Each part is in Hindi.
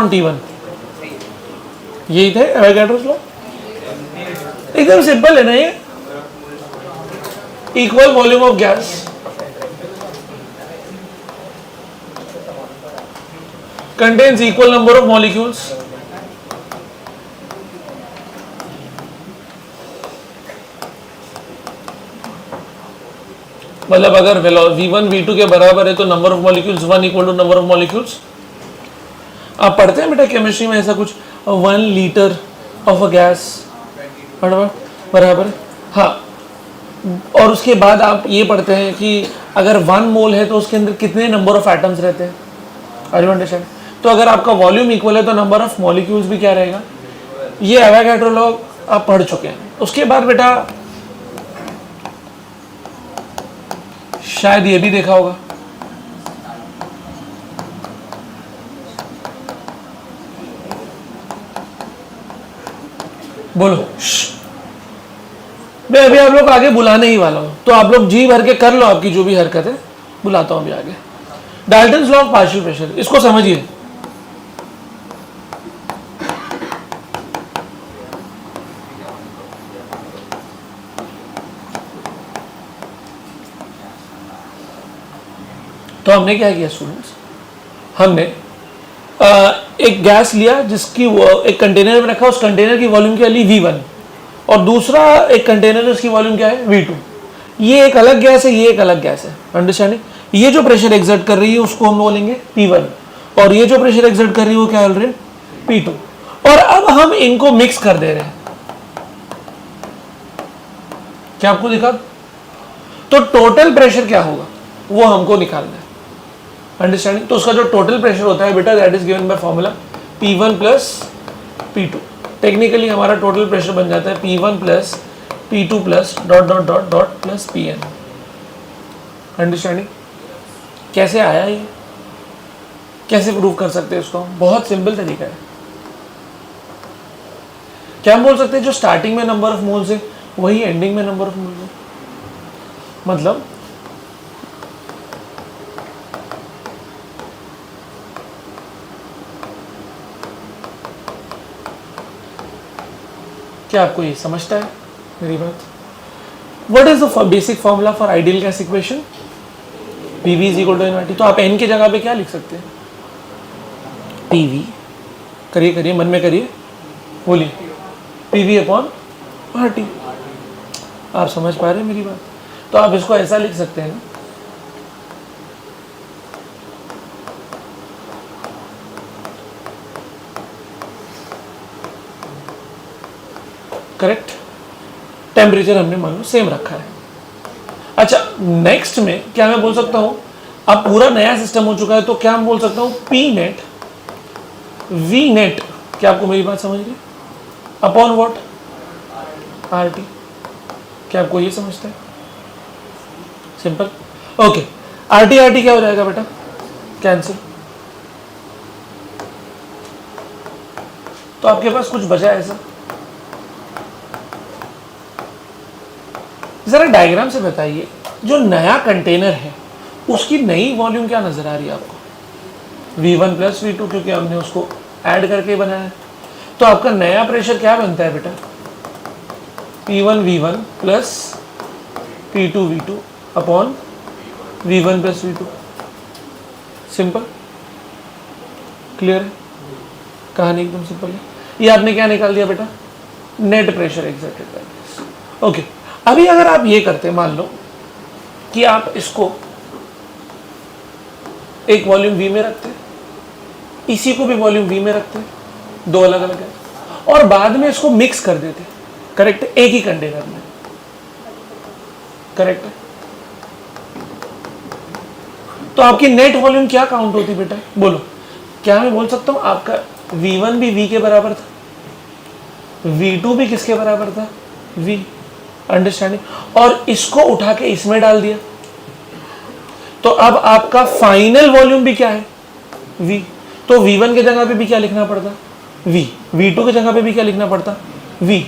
T1, यही थे एवोगैड्रोस लॉ। एकदम सिंपल है ना ये। Equal volume of gas contains equal number of molecules मतलब अगर V1 V2 के बराबर है तो number of molecules 1 equal to number of molecules. आप पढ़ते हैं बेटा केमिस्ट्री में ऐसा कुछ 1 लीटर ऑफ अ गैस बराबर। हाँ, और उसके बाद आप ये पढ़ते हैं कि अगर 1 मोल है तो उसके अंदर कितने नंबर ऑफ एटम्स रहते हैं। Are you understand? तो अगर आपका वॉल्यूम इक्वल है तो नंबर ऑफ मॉलिक्यूल्स भी क्या रहेगा। ये एवोगैड्रो लॉ आप पढ़ चुके हैं। उसके बाद बेटा शायद ये भी देखा होगा, बोलो मैं अभी आप लोग आगे बुलाने ही वाला हूं, तो आप लोग जी भर के कर लो आपकी जो भी हरकत है, बुलाता हूं अभी आगे। Dalton's law of partial pressure, इसको समझिए। तो हमने क्या किया स्टूडेंट्स, हमने एक गैस लिया जिसकी एक कंटेनर में रखा, उस कंटेनर की वॉल्यूम क्या ली V1, और दूसरा एक कंटेनर है उसकी वॉल्यूम क्या है V2। ये एक अलग गैस है, ये एक अलग गैस है, अंडरस्टैंडिंग। ये जो प्रेशर एक्सर्ट कर रही है उसको हम बोलेंगे P1, और ये जो प्रेशर एक्सर्ट कर रही है वो क्या बोल रहे हैं P2। और अब हम इनको मिक्स कर दे रहे हैं। क्या आपको दिखा? तो टोटल प्रेशर क्या होगा वो हमको निकालना है, अंडरस्टैंडिंग। तो उसका जो टोटल प्रेशर होता है बेटा that is given by formula P1 plus P2। Technically हमारा टोटल प्रेशर बन जाता है P1 plus P2 plus dot dot dot dot plus Pn, understanding. कैसे आया ये, कैसे प्रूव कर सकते हैं इसको? बहुत सिंपल तरीका है। क्या हम बोल सकते हैं जो स्टार्टिंग में नंबर ऑफ मोल्स है वही एंडिंग में नंबर ऑफ मोल्स है। मतलब क्या आपको ये समझता है मेरी बात? What is the basic formula for ideal gas equation? PV is equal to NRT। तो आप N की जगह पे क्या लिख सकते हैं? PV, करिए करिए मन में करिए, बोलिए PV अपॉन RT। आप समझ पा रहे हैं मेरी बात? तो आप इसको ऐसा लिख सकते हैं ना, करेक्ट। टेम्परेचर हमने मान लो सेम रखा है। अच्छा, नेक्स्ट में क्या मैं बोल सकता हूं, अब पूरा नया सिस्टम हो चुका है तो क्या मैं बोल सकता हूं P नेट V नेट, क्या आपको मेरी बात समझ रही? Upon what? RT। क्या आपको ये समझता है? Simple, okay. RT क्या हो जाएगा बेटा? कैंसिल। तो आपके पास कुछ बचा ऐसा? जरा डायग्राम से बताइए, जो नया कंटेनर है उसकी नई वॉल्यूम क्या नजर आ रही है आपको? V1 प्लस V2, क्योंकि हमने उसको ऐड करके बनाया है। तो आपका नया प्रेशर क्या बनता है बेटा? P1 V1 plus P2 V2 upon V1 plus V2। Simple, clear है? कहानी एकदम सिंपल है। ये आपने क्या निकाल दिया बेटा? Net pressure exerted by this. Okay, अभी अगर आप ये करते, मान लो कि आप इसको एक वॉल्यूम V में रखते, इसी को भी वॉल्यूम V में रखते, दो अलग अलग है, और बाद में इसको मिक्स कर देते, करेक्ट, एक ही कंटेनर में, करेक्ट है। तो आपकी नेट वॉल्यूम क्या काउंट होती बेटा? बोलो, क्या मैं बोल सकता हूं आपका V1 भी V के बराबर था, V2 भी किसके बराबर था? V, understanding. और इसको उठा के इसमें डाल दिया, तो अब आपका फाइनल वॉल्यूम भी क्या है? V। तो V1 के जगह पे भी क्या लिखना पड़ता? V। V2 के जगह पे भी क्या लिखना पड़ता? V।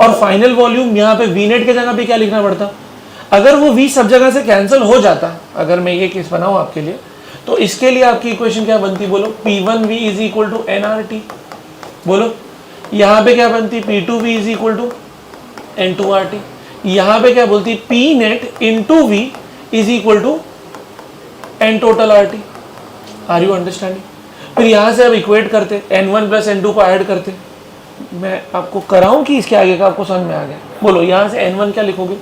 और फाइनल वॉल्यूम यहाँ पे V नेट के जगह पे क्या लिखना पड़ता? अगर वो V सब जगह से कैंसिल हो जाता, अगर मैं ये केस बनाऊं आपके लिए, तो इसके लिए आपकी इक्वेशन क्या बनती, बोलो P1V is equal to NRT, बोलो यहाँ पे क्या बनती, P2V is equal to N2RT, यहाँ पे क्या बोलती, P net into V is equal to N total RT। Are you understanding? फिर यहाँ से अब इक्वेट करते, N1 प्लस N2 को ऐड करते, मैं आपको कराऊं कि इसके आगे का आपको समझ में आ गया? बोलो यहाँ से N1 क्या लिखोगे,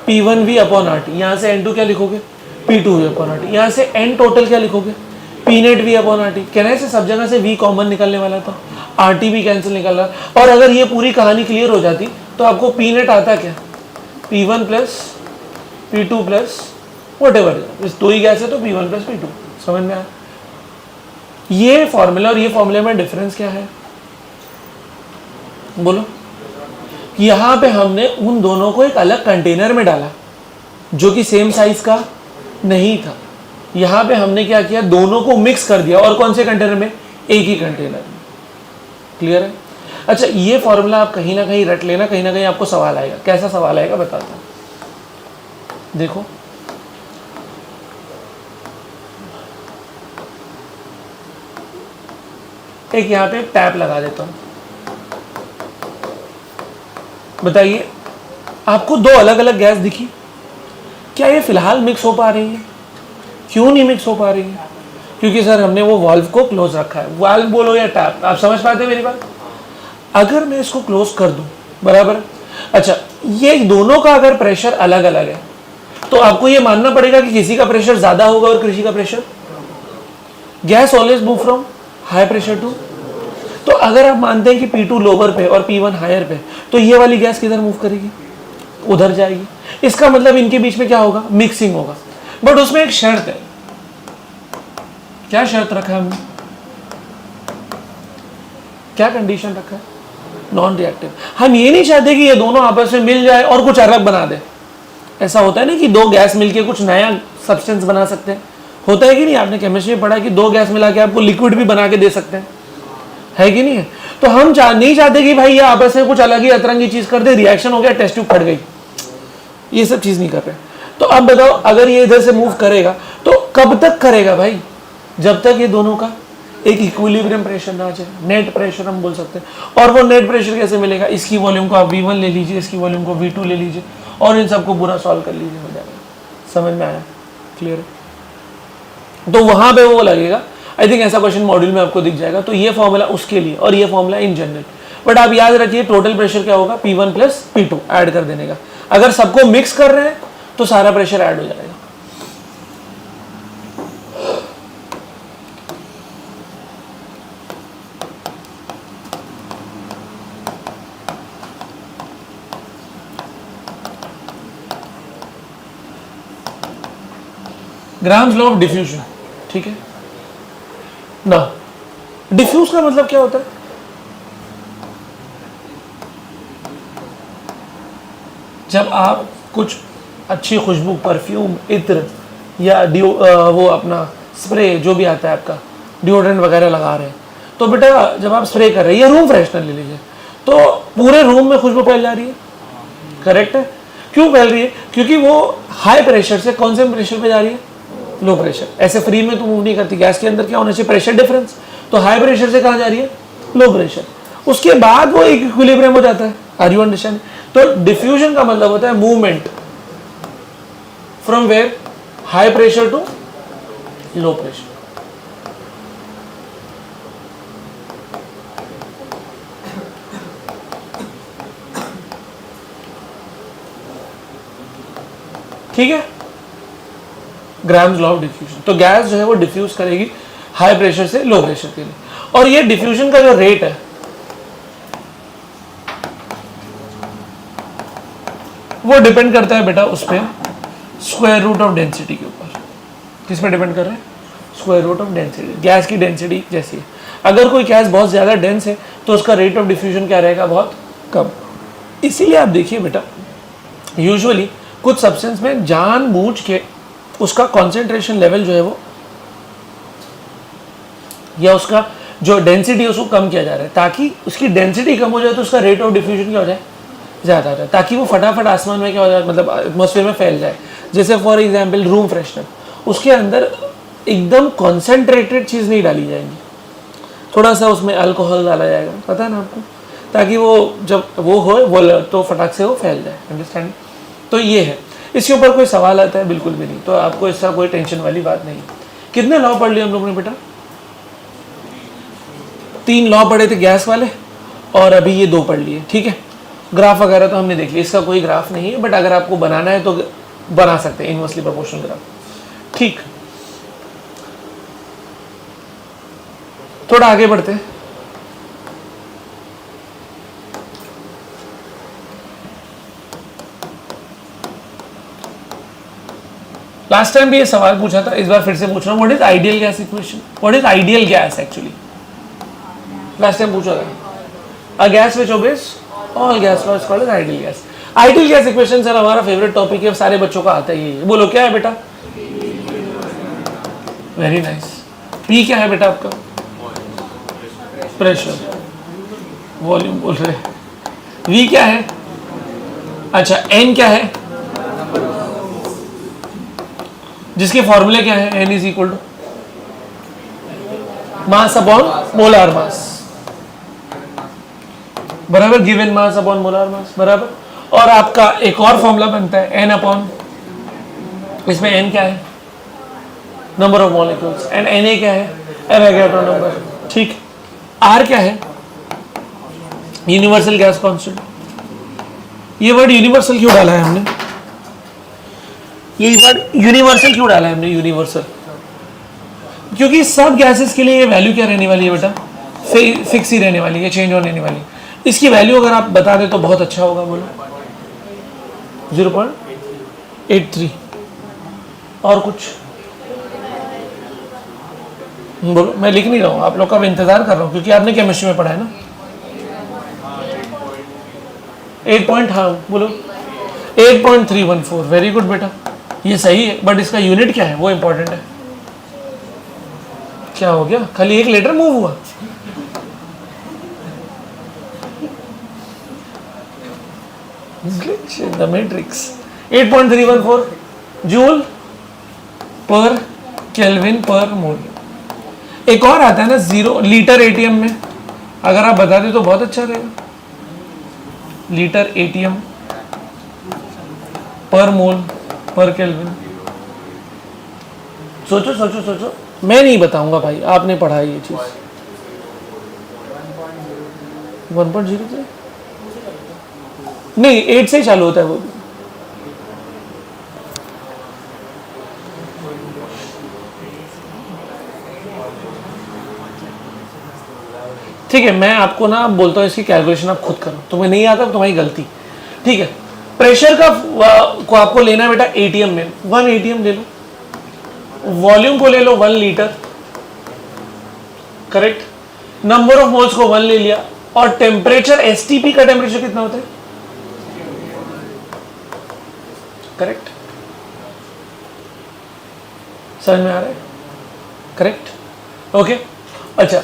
P1V अपॉन RT, यहाँ से N2 क्या लिखोगे, P2V अपॉन RT, यहाँ से N टोटल क्या लिखोगे, P net V upon RT। कहने से सब जगह से V कॉमन निकलने वाला था, RT भी कैंसिल निकल रहा। और अगर ये पूरी कहानी क्लियर हो जाती तो आपको P नेट आता क्या, P1 plus P2 plus what ever, इस दो ही गैस है तो P1 प्लस P2। समझ में आया? ये फॉर्मूला और ये फॉर्मूले में डिफरेंस क्या है, बोलो। यहाँ पे हमने उन दोनों को एक अलग कंटेनर में डाला जो कि सेम साइज का नहीं था। यहाँ पे हमने क्या किया, दोनों को मिक्स कर दिया, और कौन से कंटेनर में, एक ही कंटेनर में। क्लियर है? अच्छा, ये फॉर्मूला आप कहीं ना कहीं रट लेना, कहीं ना कहीं आपको सवाल आएगा। कैसा सवाल आएगा बताता हूँ, देखो एक यहाँ पे टैप लगा देता हूँ, बताइए आपको दो अलग अलग गैस दिखी, क्या ये फिलहाल मिक्स हो पा रही है? क्यों नहीं मिक्स हो पा रही है? क्योंकि सर हमने वो वाल्व को क्लोज रखा है। वाल्व बोलो या टैप, आप समझ पाते हैं मेरी बात? अगर मैं इसको क्लोज कर दूं, बराबर, अच्छा ये दोनों का अगर प्रेशर अलग अलग है तो आपको ये मानना पड़ेगा कि किसी का प्रेशर ज्यादा होगा और किसी का pressure, gas always move from high pressure to. तो अगर आप मानते हैं कि P2 लोअर पे और P1 हायर पे, तो ये वाली गैस किधर मूव करेगी, उधर जाएगी। इसका मतलब इनके बीच में क्या होगा, मिक्सिंग होगा। बट उसमें एक शर्त है, क्या शर्त रखा है हमने, क्या कंडीशन रखा है, नॉन रिएक्टिव। हम ये नहीं चाहते कि ये दोनों आपस में मिल जाए और कुछ अलग बना दे। ऐसा होता है ना कि दो गैस मिलके कुछ नया सब्सटेंस बना सकते हैं, होता है कि नहीं? आपने केमिस्ट्री में पढ़ा कि दो गैस मिला के आपको लिक्विड भी बना के दे सकते हैं, है कि नहीं है? तो हम नहीं चाहते कि भाई ये आपस में कुछ अलग ही अतरंगी चीज कर दे, रिएक्शन हो गया, टेस्ट ट्यूब फट गई, ये सब चीज नहीं कर रहे। तो अब बताओ, अगर ये इधर से मूव करेगा तो कब तक करेगा भाई, जब तक ये दोनों का एक इक्विलिब्रियम प्रेशर ना आ जाए, नेट प्रेशर हम बोल सकते हैं। और वो नेट प्रेशर कैसे मिलेगा, इसकी वॉल्यूम को आप V1 ले लीजिए, इसकी वॉल्यूम को V2 ले लीजिए और इन सबको पूरा सॉल्व कर लीजिए, हो जाएगा। समझ में आया? क्लियर है? तो वहां पे वो लगेगा, आई थिंक ऐसा क्वेश्चन मॉड्यूल में आपको दिख जाएगा। तो ये फॉर्मूला उसके लिए और ये फॉर्मूला इन जनरल। बट आप याद रखिए टोटल प्रेशर क्या होगा, P1 प्लस P2 ऐड कर देने का। अगर सबको मिक्स कर रहे हैं तो सारा प्रेशर ऐड हो जाएगा। ग्राम्स लॉ ऑफ डिफ्यूजन, ठीक है ना? डिफ्यूज का मतलब क्या होता है, जब आप कुछ अच्छी खुशबू, परफ्यूम, इत्र या वो अपना स्प्रे जो भी आता है आपका, डिओड्रेंट वगैरह लगा रहे हैं, तो बेटा जब आप स्प्रे कर रहे हैं या रूम फ्रेशनर ले लीजिए, तो पूरे रूम में खुशबू फैल जा रही है, करेक्ट है? क्यों फैल रही है? क्योंकि वो हाई प्रेशर से कौन से प्रेशर पे जा रही है, लो प्रेशर। ऐसे फ्री में तो मूव नहीं करती, गैस के अंदर क्या होना चाहिए, प्रेशर डिफरेंस। तो हाई प्रेशर से कहाँ जा रही है, लो प्रेशर, उसके बाद वो एक इक्विलिब्रियम हो जाता है। Are you understand? तो डिफ्यूजन का मतलब होता है movement from where, high pressure to low pressure. ठीक है, ग्राम्स लॉ ऑफ डिफ्यूजन। तो गैस जो है वो डिफ्यूज करेगी हाई प्रेशर से लो प्रेशर के लिए। और ये डिफ्यूजन का जो रेट है वो डिपेंड करता है बेटा उस पर स्क्वायर रूट ऑफ डेंसिटी के ऊपर। किस पे डिपेंड कर रहे हैं, square root of density. Gas की डेंसिटी जैसी है, अगर कोई गैस बहुत ज़्यादा डेंस है तो उसका रेट ऑफ डिफ्यूजन क्या रहेगा, बहुत कम। इसीलिए आप देखिए बेटा, यूजुअली कुछ सब्सटेंस में जानबूझ के उसका कॉन्सेंट्रेशन लेवल जो है वो, या उसका जो डेंसिटी है उसको कम किया जा रहा है, ताकि उसकी डेंसिटी कम हो जाए तो उसका रेट ऑफ डिफ्यूजन क्या हो जाए, ज़्यादा हो जाए, ताकि वो फटाफट आसमान में क्या हो जाए, मतलब एटमॉस्फेयर में फैल जाए। जैसे फॉर एग्जांपल रूम फ्रेशनर, उसके अंदर एकदम कॉन्सेंट्रेटेड चीज़ नहीं डाली जाएगी, थोड़ा सा उसमें अल्कोहल डाला जाएगा, पता है ना आपको, ताकि वो जब वो हो वो तो फटाक से वो फैल जाए। अंडरस्टैंड? तो ये है। इसके ऊपर कोई सवाल आता है? बिल्कुल भी नहीं। तो आपको इसका कोई टेंशन वाली बात नहीं। कितने लॉ पढ़ लिए हम लोगों ने बेटा? 3 लॉ पढ़े थे गैस वाले, और अभी ये 2 पढ़ लिए। ठीक है, ग्राफ वगैरह तो हमने देख लिया, इसका कोई ग्राफ नहीं है, बट अगर आपको बनाना है तो बना सकते हैं इनवर्सली प्रोपोर्शनल ग्राफ। ठीक, थोड़ा आगे बढ़ते हैं। लास्ट टाइम भी ये सवाल पूछा था, इस बार फिर से पूछ रहा हूँ, what is ideal gas equation? What is ideal gas actually? Last time पूछा था। A gas which obeys all gas law is called as ideal gas. Ideal gas equation sir हमारा फेवरेट टॉपिक है, सारे बच्चों का आता ही है। बोलो क्या है बेटा? Very nice. पी क्या है बेटा आपका? प्रेशर। वॉल्यूम बोल रहे। वी क्या है? अच्छा, एन क्या है? जिसके फॉर्मूले क्या है? N is equal to mass upon molar mass, बराबर, given mass upon molar mass, बराबर। और आपका एक और फॉर्मूला बनता है एन अपॉन, इसमें एन क्या है? Number of molecules, and N A क्या है? एवोगैड्रो नंबर। ठीक, आर क्या है? Universal gas constant. ये वर्ड यूनिवर्सल क्यों डाला है हमने? ये वर्ड यूनिवर्सल क्यों डाला है हमने? यूनिवर्सल क्योंकि सब गैसेस के लिए ये वैल्यू क्या रहने वाली है बेटा? फिक्स ही रहने वाली है, चेंज होने नहीं वाली। इसकी वैल्यू अगर आप बता दें तो बहुत अच्छा होगा। बोलो 0.83। और कुछ बोलो, मैं लिख नहीं रहा हूँ, आप लोग का इंतजार कर रहा हूँ क्योंकि आपने केमिस्ट्री में पढ़ा है ना। 8 पॉइंट, हाँ बोलो 8.314। वेरी गुड बेटा, ये सही है, बट इसका यूनिट क्या है वो इंपॉर्टेंट है। क्या हो गया? खाली एक लेटर मूव हुआ? The matrix. 8.314 जूल पर केल्विन पर मोल। एक और आता है ना 0 लीटर एटीएम में, अगर आप बता दें तो बहुत अच्छा रहेगा। लीटर एटीएम पर मोल पर केल्विन। सोचो सोचो सोचो, मैं नहीं बताऊंगा भाई, आपने पढ़ा ये चीज। 1.03 नहीं, 8 से ही चालू होता है वो। ठीक है, मैं आपको ना बोलता हूँ इसकी कैलकुलेशन आप खुद करो, तुम्हें नहीं आता तुम्हारी गलती। ठीक है, प्रेशर का को आपको लेना है बेटा एटीएम में। 1 एटीएम ले लो, वॉल्यूम को ले लो 1 litre, correct. Number of moles को 1 ले लिया, और टेम्परेचर एसटीपी का टेम्परेचर कितना होता है? करेक्ट, समझ में आ रहा है? Correct, okay. अच्छा,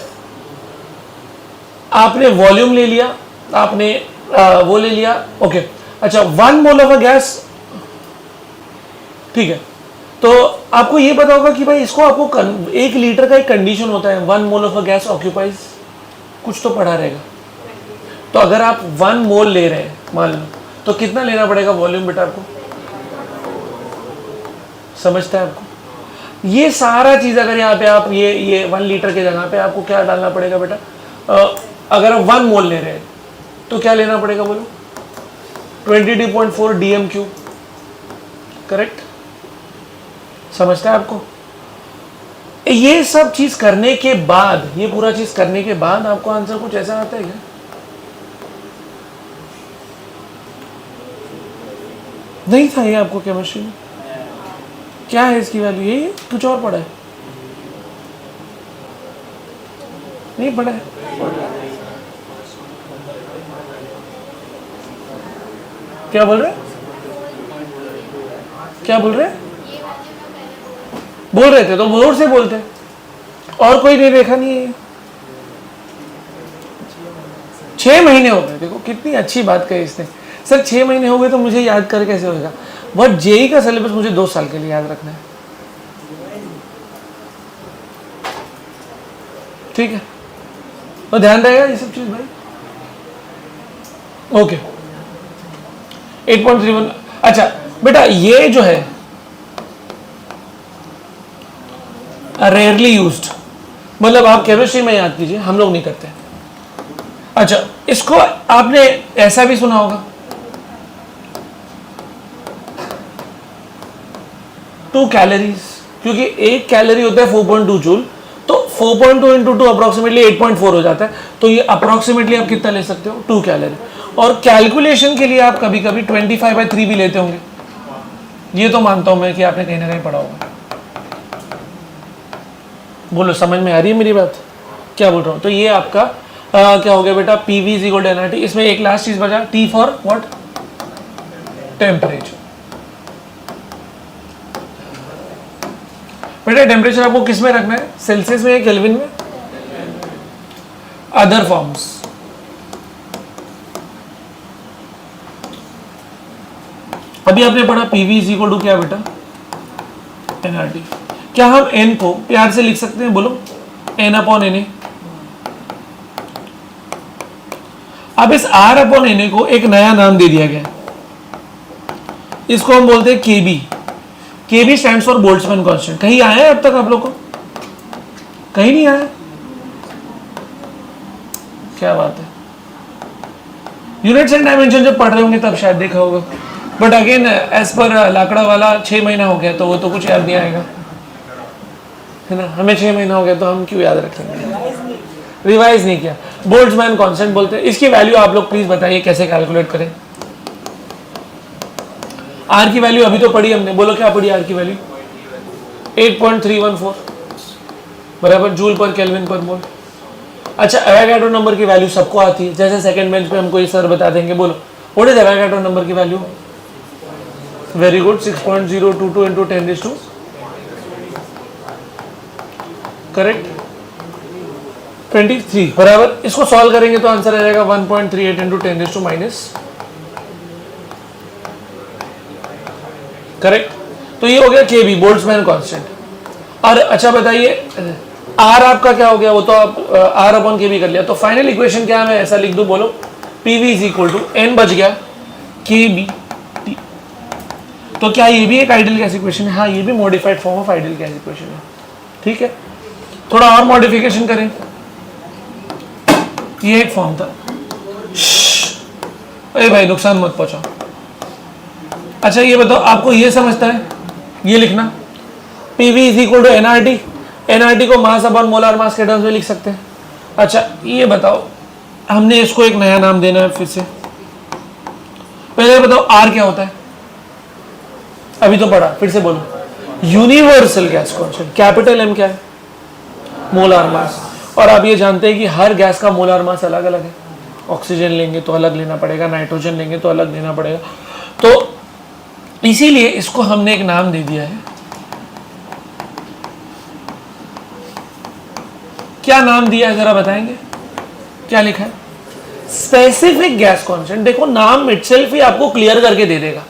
आपने वॉल्यूम ले लिया, आपने वो ले लिया, ओके। अच्छा, 1 मोल ऑफ अ गैस, ठीक है। तो आपको ये पता होगा कि भाई इसको आपको 1 लीटर का एक कंडीशन होता है, 1 mole of a gas occupies, कुछ तो पढ़ा रहेगा। तो अगर आप 1 मोल ले रहे हैं मान लो, तो कितना लेना पड़ेगा वॉल्यूम बेटा आपको? समझता है आपको? ये सारा चीज अगर यहाँ पे आप ये 1 लीटर के जगह पे आपको क्या डालना पड़ेगा बेटा? अगर आप 1 मोल ले रहे हैं तो क्या लेना पड़ेगा बोलो? 22.4 डीएम क्यूब, करेक्ट। समझता है आपको? ये सब चीज करने के बाद, ये पूरा चीज करने के बाद आपको आंसर कुछ ऐसा आता है क्या? नहीं था ये आपको केमिस्ट्री में? क्या है इसकी वैल्यू? ये कुछ और पढ़ा है? नहीं पढ़ा है? क्या बोल रहे? क्या बोल रहे? बोल रहे थे तो जोर से बोलते, और कोई नहीं देखा नहीं है। 6 महीने हो गए, देखो कितनी अच्छी बात कही इसने। सर 6 महीने हो गए तो मुझे याद कर कैसे होगा? बट जेई का सिलेबस मुझे 2 साल के लिए याद रखना है। ठीक है, तो ध्यान रहेगा ये सब चीज भाई। ओके 8.31। अच्छा बेटा ये जो है रेयरली यूज्ड, मतलब आप केमिस्ट्री में याद कीजिए, हम लोग नहीं करते। अच्छा इसको आपने ऐसा भी सुना होगा 2 कैलोरीज, क्योंकि 1 कैलोरी होता है 4.2 जूल, तो 4.2 इंटू 2 अप्रोक्सीमेटली 8.4 हो जाता है। तो ये अप्रोक्सीमेटली आप कितना ले सकते हो 2 कैलोरी। और कैलकुलेशन के लिए आप कभी कभी 25/3 भी लेते होंगे, ये तो मानता हूं मैं कि आपने कहीं ना कहीं पढ़ा होगा। बोलो समझ में आ रही है मेरी बात, क्या बोल रहा हूं? तो ये आपका क्या हो गया बेटा, PV is equal to NRT. इसमें एक लास्ट चीज बचा, टी फॉर व्हाट, टेम्परेचर। बेटा टेम्परेचर आपको किस में रखना है, सेल्सियस में या केल्विन में? अदर फॉर्म्स, अभी आपने पढ़ा पीवी इज इक्वल टू क्या बेटा, एनआरटी। क्या हम एन को प्यार से लिख सकते हैं, बोलो एन अपॉन एन ए। अब इस आर अपॉन एन ए को एक नया नाम दे दिया गया, इसको हम बोलते हैं केबी। केबी स्टैंड्स फॉर बोल्ट्जमैन कांस्टेंट। कहीं आया है अब तक आप लोग को? कहीं नहीं आया? क्या बात है, यूनिट्स एंड डायमेंशन जब पढ़ रहे होंगे तब शायद देखा होगा, but again as per Lakra वाला 6 महीना हो गया तो वो तो कुछ याद नहीं आएगा, है ना। हमें 6 महीना हो गया तो हम क्यों याद रखेंगे, रिवाइज नहीं किया। बोल्ट्जमैन कांस्टेंट बोलते हैं। इसकी वैल्यू आप लोग प्लीज बताइए कैसे कैलकुलेट करें। आर की वैल्यू अभी तो पढ़ी हमने, बोलो क्या पढ़ी आर की वैल्यू, 8.314 बराबर जूल पर केल्विन पर मोल। अच्छा एवोगाड्रो नंबर की वैल्यू सबको आती है, जैसे सेकंड बेंच पे हमको ये सर बता देंगे, बोलो व्हाट इज एवोगाड्रो नंबर की value? Very good, 6.022 into 10⁻², correct 23 बराबर। इसको सॉल्व करेंगे तो आंसर आ जाएगा 1.38 इंटू 10⁻⁻, करेक्ट। तो ये हो गया केबी, बोल्ट्जमैन कांस्टेंट। और अच्छा बताइए आर आपका क्या हो गया, वो तो आप आर अपॉन केबी कर लिया, तो फाइनल इक्वेशन क्या है, मैं ऐसा लिख दूं, बोलो PV is equal to N बच गया केबी टी। तो क्या ये भी एक आइडियल गैस इक्वेशन है? हाँ ये भी modified form of ideal gas equation है, ठीक है। थोड़ा और मॉडिफिकेशन करें, ये एक फॉर्म था, अरे भाई नुकसान मत पहुंचाओ। अच्छा ये बताओ आपको ये समझता है, ये लिखना PV is equal to NRT. NRT को मास अपॉन मोलार मास के टर्म्स में लिख सकते हैं। अच्छा ये बताओ, हमने इसको एक नया नाम देना है फिर से। पहले बताओ आर क्या होता है, अभी तो पढ़ा, फिर से बोलो universal gas constant. Capital M क्या है, मोलार मास। और आप ये जानते हैं कि हर गैस का मोलार मास अलग अलग है, ऑक्सीजन लेंगे तो अलग लेना पड़ेगा, नाइट्रोजन लेंगे तो अलग लेना पड़ेगा, तो इसीलिए इसको हमने एक नाम दे दिया है। क्या नाम दिया है जरा बताएंगे, क्या लिखा है? Specific gas constant. देखो नाम इटसेल्फ ही आपको क्लियर करके दे देगा,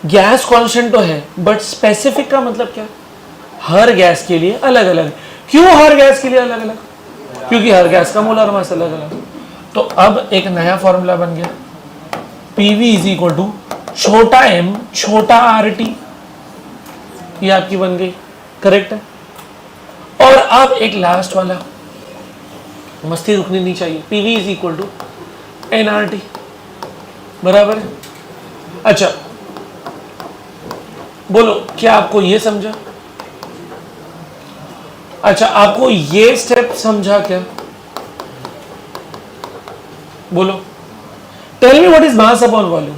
गैस कांस्टेंट तो है बट स्पेसिफिक का मतलब क्या, हर गैस के लिए अलग अलग। क्यों हर गैस के लिए अलग अलग? क्योंकि हर गैस का मोलार मास अलग अलग। तो अब एक नया फॉर्मूला बन गया, पीवी इज इक्वल टू छोटा एम छोटा आर टी, ये आपकी बन गई, करेक्ट है। और अब एक लास्ट वाला, मस्ती रुकनी नहीं चाहिए, PV is equal to N R T, बराबर है। अच्छा बोलो क्या आपको ये समझा? अच्छा आपको ये स्टेप समझा क्या? बोलो tell me what is mass upon volume.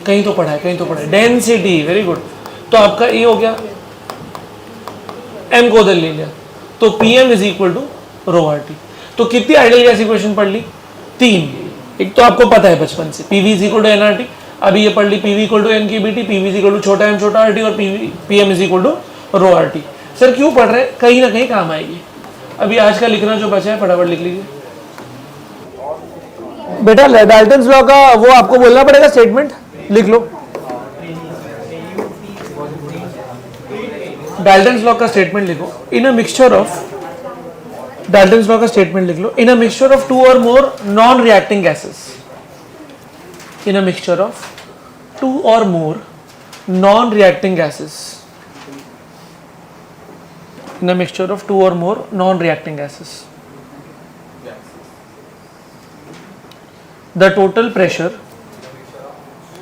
कहीं तो पढ़ा है, कहीं तो पढ़ा है, डेंसिटी, वेरी गुड। तो आपका ये हो गया, एम को उधर ले लिया, तो P M is equal to rho R T. तो कितनी आइडियल गैस इक्वेशन पढ़ ली? 3। एक तो आपको पता है बचपन से PV is equal to N R T, अभी ये पढ़ ली PV equal to N K B T, PV is equal to छोटा एम छोटा आर टी, और P M is equal to rho R T. Sir क्यों पढ़ रहे हैं? कहीं ना कहीं काम आएगी। अभी आज का लिखना जो बचा है फटाफट लिख लीजिए बेटा। डाल्टन्स लॉ का वो आपको बोलना पड़ेगा, स्टेटमेंट लिख लो। डाल्टन्स लॉ का स्टेटमेंट लिखो, in a mixture of Dalton's law का स्टेटमेंट लिख लो. In a mixture of two or more non reacting gases, in a mixture of two or more non reacting gases, in a mixture of two or more non-reacting gases, the total pressure,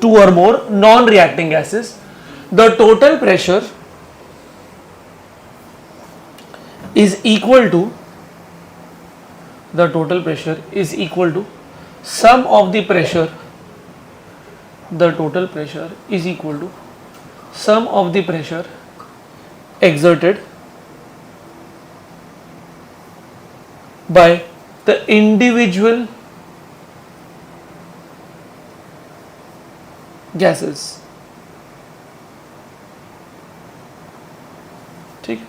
two or more non-reacting gases, the total pressure is equal to, the total pressure is equal to sum of the pressure, the total pressure is equal to sum of the pressure exerted by the individual gases. ठीक,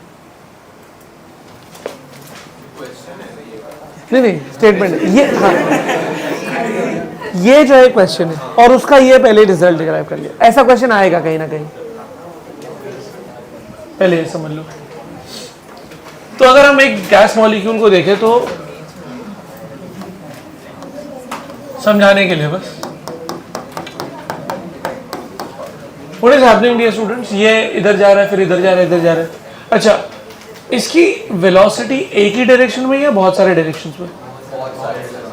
नहीं स्टेटमेंट है ये. हाँ, ये जो है क्वेश्चन है और उसका ये पहले रिजल्ट डिराइव कर लिया. ऐसा क्वेश्चन आएगा कहीं ना कहीं, पहले ये समझ लो. तो अगर हम एक गैस मॉलिक्यूल को देखें तो समझाने के लिए बस, what is happening dear students, ये इधर जा रहा है फिर इधर जा रहा है इधर जा रहा है. अच्छा, इसकी वेलोसिटी एक ही डायरेक्शन में या बहुत सारे डायरेक्शंस में?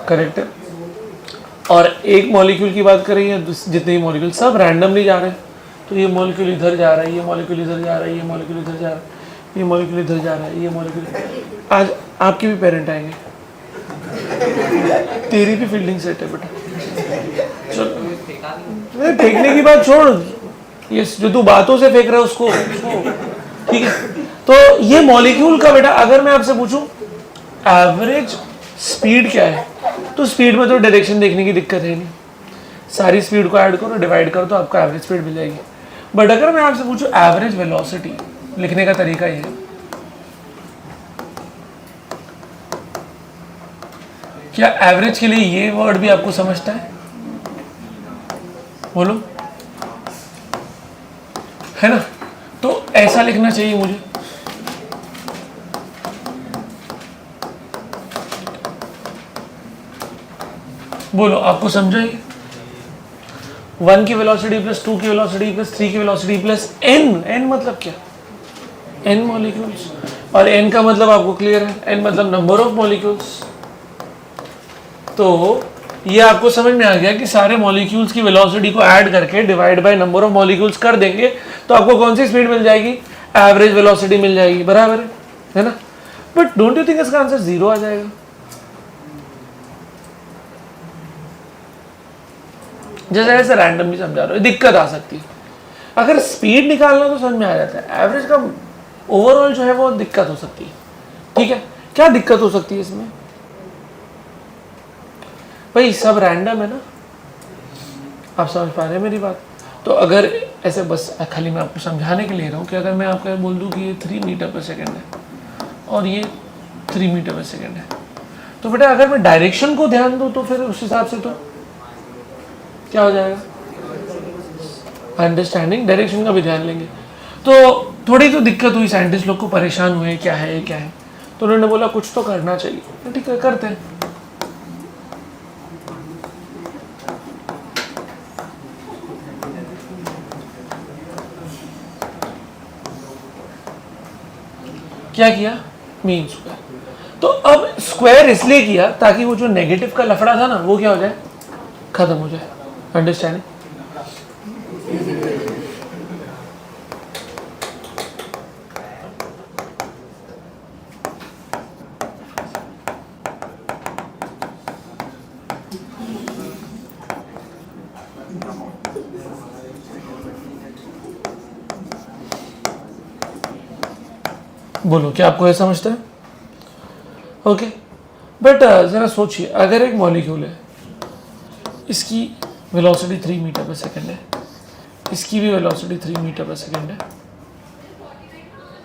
करेक्ट है. और एक मॉलिक्यूल की बात करें या जितने मॉलिक्यूल सब रैंडमली जा रहे हैं, तो ये मॉलिक्यूल इधर जा रहा है, ये मॉलिक्यूल इधर जा रहा है, ये मॉलिक्यूल इधर जा रहा है, ये मॉलिक्यूल इधर जा रहा है, ये मॉलिक्यूल. आज आपके भी पेरेंट आएंगे, तेरी भी फील्डिंग सेट है बेटा. चलो फेंकने की बात छोड़, ये जो तू बातों से फेंक रहा है उसको, ठीक है. तो ये मॉलिक्यूल का बेटा अगर मैं आपसे पूछूं एवरेज स्पीड क्या है, तो स्पीड में तो डायरेक्शन देखने की दिक्कत है नहीं, सारी स्पीड को ऐड करो डिवाइड करो तो आपको एवरेज स्पीड मिल जाएगी. बट अगर मैं आपसे पूछूं एवरेज वेलोसिटी, लिखने का तरीका ये है, क्या एवरेज के लिए ये वर्ड भी आपको समझता है? बोलो, है ना? तो ऐसा लिखना चाहिए मुझे. बोलो, आपको समझा ये? 1 की वेलोसिटी प्लस 2 की वेलोसिटी प्लस 3 की वेलोसिटी प्लस n मतलब क्या? n molecules. और n का मतलब आपको क्लियर है, n मतलब नंबर ऑफ मॉलिक्यूल्स. तो ये आपको समझ में आ गया कि सारे मॉलिक्यूल्स की वेलोसिटी को ऐड करके divide by number of molecules कर देंगे तो आपको कौन सी स्पीड मिल जाएगी? एवरेज वेलोसिटी मिल जाएगी. बराबर है ना? बट डोंट यू थिंक इसका आंसर 0 आ जाएगा? जैसे ऐसे रैंडमली समझा रहे हो, दिक्कत आ सकती है. अगर स्पीड निकालना तो समझ में आ जाता है, एवरेज का ओवरऑल जो है वो दिक्कत हो सकती है. ठीक है, क्या दिक्कत हो सकती है इसमें? भाई सब रैंडम है ना, आप समझ पा रहे हैं मेरी बात? तो अगर ऐसे बस खाली मैं आपको समझाने के लिए रहा हूँ कि अगर मैं आपको बोल दूँ कि ये 3 मीटर पर सेकेंड है और ये 3 मीटर पर सेकेंड है, तो बेटा अगर मैं डायरेक्शन को ध्यान दूँ तो फिर उस हिसाब से तो क्या हो जाएगा? अंडरस्टैंडिंग डायरेक्शन का भी ध्यान लेंगे. तो थोड़ी तो दिक्कत हुई, साइंटिस्ट लोग को परेशान हुए, क्या है क्या है. तो उन्होंने बोला कुछ तो करना चाहिए. ठीक है, करते हैं. क्या किया? Mean square. तो अब स्क्वायर इसलिए किया ताकि वो जो नेगेटिव का लफड़ा था ना वो क्या हो जाए? खत्म हो जाए. अंडरस्टैंडिंग? बोलो, क्या आपको ये समझता है? ओके, बट ज़रा सोचिए, अगर एक मॉलिक्यूल है, इसकी वेलोसिटी 3 मीटर पर सेकेंड है, इसकी भी वेलोसिटी 3 मीटर पर सेकेंड है,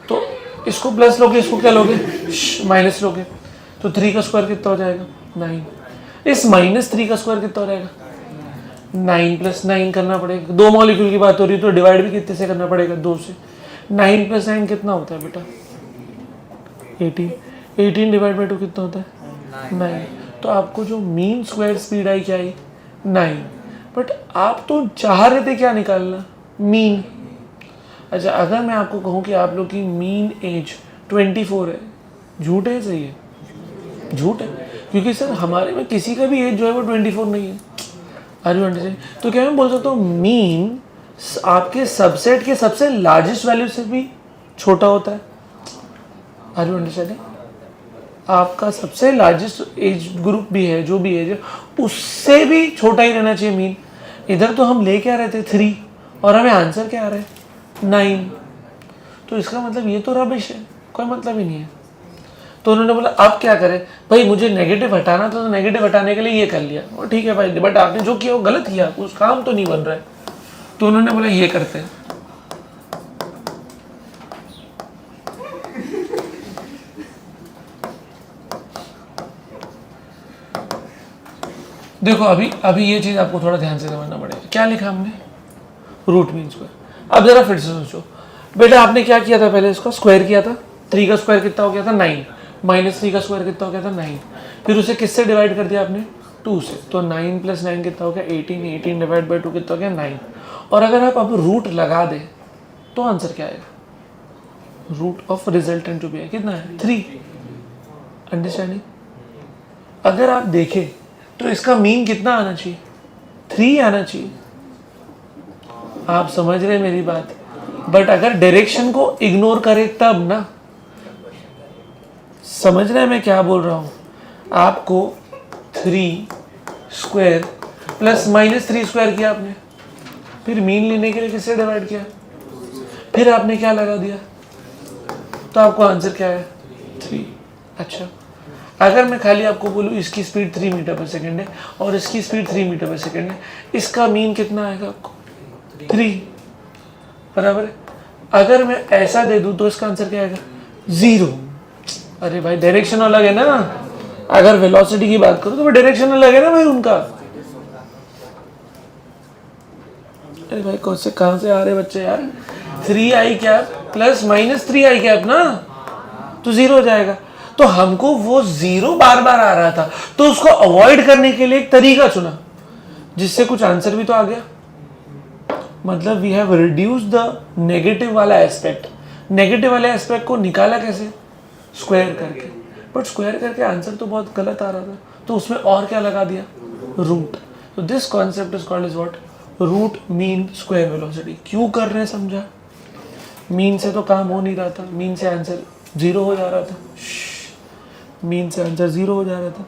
तो इसको प्लस लोगे, इसको क्या लोगे? माइनस लोगे. तो 3 का स्क्वायर कितना हो जाएगा? 9. इस -3 का स्क्वायर कितना हो जाएगा? 9 + 9 करना पड़ेगा. 2 मॉलिक्यूल की बात हो रही है तो डिवाइड भी कितने से करना पड़ेगा? 2 से. 9 + 9 कितना होता है बेटा? 18. 18 डिवाइड बाई 2 कितना होता है 9। तो आपको जो मीन स्क्वायर स्पीड आई क्या आई 9। बट आप तो चाह रहे थे क्या निकालना मीन। अच्छा अगर मैं आपको कहूँ कि आप लोग की मीन एज 24 है, झूठ है सही है? झूठ है, क्योंकि सर हमारे में किसी का भी एज जो है वो 24 नहीं है। Are you understand? तो क्या मैं बोल सकता हूँ मीन आपके सबसेट के सबसे लार्जेस्ट वैल्यू से भी छोटा होता है। Are you understanding? आपका सबसे लार्जेस्ट एज ग्रुप भी है जो भी एज है उससे भी छोटा ही रहना चाहिए मीन। इधर तो हम ले क्या रहे थे 3 और हमें आंसर क्या आ रहा है 9। तो इसका मतलब ये तो रबिश है, कोई मतलब ही नहीं है। तो उन्होंने बोला अब क्या करें भाई, मुझे नेगेटिव हटाना था तो नेगेटिव हटाने के लिए ये कर लिया और ठीक है भाई, बट आपने जो किया वो गलत किया, उस काम तो नहीं बन रहा है। तो उन्होंने बोला ये करते हैं। देखो अभी ये चीज आपको थोड़ा ध्यान से समझना पड़ेगा। क्या लिखा हमने रूट मीन स्क्वायर। अब जरा फिर से सोचो बेटा, आपने क्या किया था पहले, इसका स्क्वायर किया था। 3 का स्क्वायर कितना हो गया था 9, -3 का स्क्वायर कितना हो गया था 9। फिर उसे किससे डिवाइड कर दिया आपने 2 से। तो 9 + 9 कितना हो गया 18, 18 डिवाइड बाई 2 कितना हो गया 9। और अगर आप अब रूट लगा दे तो आंसर क्या आएगा, रूट ऑफ रिजल्टेंट जो भी है कितना है 3। अंडरस्टैंडिंग? अगर आप देखें तो इसका मीन कितना आना चाहिए 3 आना चाहिए। आप समझ रहे मेरी बात? बट अगर डायरेक्शन को इग्नोर करे तब ना, समझ रहे मैं क्या बोल रहा हूं? आपको 3 स्क्वायर प्लस -3 स्क्वायर किया आपने, फिर मीन लेने के लिए किससे डिवाइड किया, फिर आपने क्या लगा दिया, तो आपको आंसर क्या है 3। अच्छा अगर मैं खाली आपको बोलूँ इसकी स्पीड 3 मीटर पर सेकेंड है और इसकी स्पीड 3 मीटर पर सेकेंड है, इसका मीन कितना आएगा आपको 3, बराबर है। अगर मैं ऐसा दे दूं तो इसका आंसर क्या आएगा 0। अरे भाई डायरेक्शन अलग है ना, अगर वेलोसिटी की बात करूं तो डायरेक्शन अलग है ना भाई उनका। अरे भाई कहाँ से आ रहे बच्चे यार, 3i cap plus -3i cap ना, तो 0 हो जाएगा। तो हमको वो 0 बार बार आ रहा था तो उसको अवॉइड करने के लिए एक तरीका चुना जिससे कुछ आंसर भी तो आ गया। मतलब we have reduce the negative वाला एस्पेक्ट। नेगेटिव वाले एस्पेक्ट को निकाला कैसे, स्क्वायर करके। बट स्क्वायर करके आंसर तो बहुत गलत आ रहा था, तो उसमें और क्या लगा दिया, रूट। तो this concept is called is what, root mean square velocity. क्यों कर रहे हैं समझा? मीन से तो काम हो नहीं रहा था, मीन से आंसर 0 हो जा रहा था, मीन से आंसर 0 हो जा रहा था।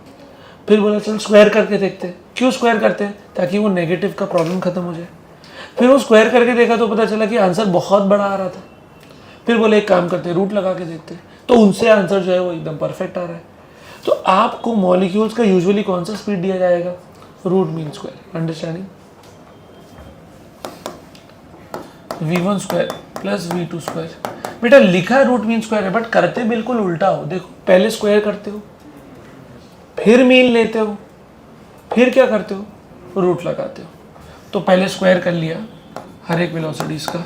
फिर बोला चल स्क्वायर करके देखते हैं। क्यों स्क्वायर करते हैं, ताकि वो नेगेटिव का प्रॉब्लम खत्म हो जाए। फिर वो स्क्वायर करके देखा तो पता चला कि आंसर बहुत बड़ा आ रहा था। फिर बोले एक काम करते हैं रूट लगा के देखते हैं, तो उनसे आंसर जो है वो एकदम परफेक्ट आ रहा है। तो आपको मॉलिक्यूल्स का यूजुअली कौन सा स्पीड दिया जाएगा, root mean square. Understanding? v1 square plus v2 square. बेटा लिखा रूट मीन स्क्वायर है बट करते बिल्कुल उल्टा हो। देखो पहले स्क्वायर करते हो, फिर मीन लेते हो, फिर क्या करते हो, रूट लगाते हो। तो पहले स्क्वायर कर लिया हर एक वेलोसिटीज का,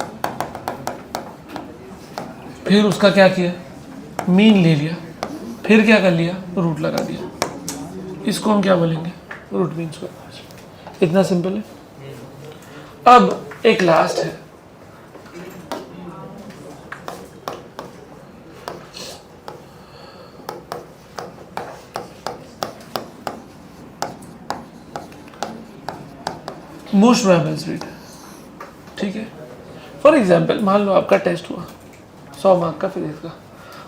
फिर उसका क्या किया, मीन ले लिया, फिर क्या कर लिया, रूट लगा दिया। इसको हम क्या बोलेंगे, रूट मीन स्क्वायर। इतना सिंपल है। अब एक लास्ट है, मोस्ट प्रोबेबल स्पीड। ठीक है, फॉर एग्जाम्पल मान लो आपका टेस्ट हुआ 100 मार्क का फिजिक्स का,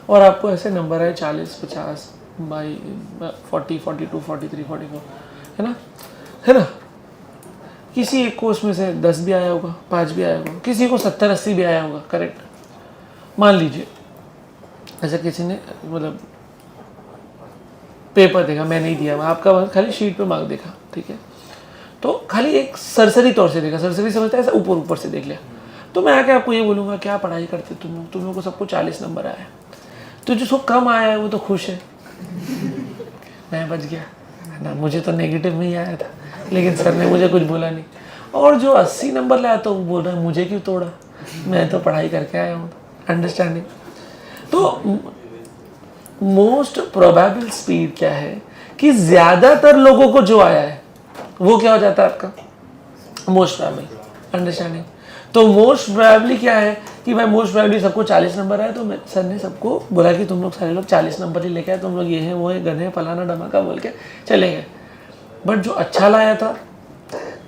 और आपको ऐसे नंबर आए 40, 50 बाई 40, 42, 43, 44, है ना। किसी एक को उसमें से 10 भी आया होगा, 5 भी आया होगा, किसी को 70, 80 भी आया होगा, करेक्ट। मान लीजिए ऐसा किसी ने मतलब पेपर देखा, मैं नहीं दिया, आपका खाली शीट पे मार्क देखा, ठीक है। तो खाली एक सरसरी तौर से देखा, सरसरी समझता है ऐसा ऊपर ऊपर से देख लिया। तो मैं आके आपको ये बोलूँगा क्या पढ़ाई करते तुम लोगों को सबको 40 नंबर आया है, तो जिसको कम आया है वो तो खुश है, मैं बच गया ना, मुझे तो नेगेटिव में ही आया था लेकिन सर ने मुझे कुछ बोला नहीं। और जो 80 नंबर लाया तो वो बोल रहा है मुझे क्यों तोड़ा, मैं तो पढ़ाई करके आया हूँ। अंडरस्टैंडिंग? तो मोस्ट प्रोबेबल स्पीड क्या है कि ज्यादातर लोगों को जो आया है वो क्या हो जाता है आपका मोस्ट प्रोबेबल। अंडरस्टैंडिंग? तो मोस्ट प्रोबेबली क्या है कि भाई मोस्ट प्रोबेबली सबको 40 नंबर आया, तो सर ने सबको बोला कि तुम लोग सारे लोग 40 नंबर ही लेके आए, तुम लोग ये है वो है गधे फलाना डमाका बोल के चले गए। बट जो अच्छा लाया था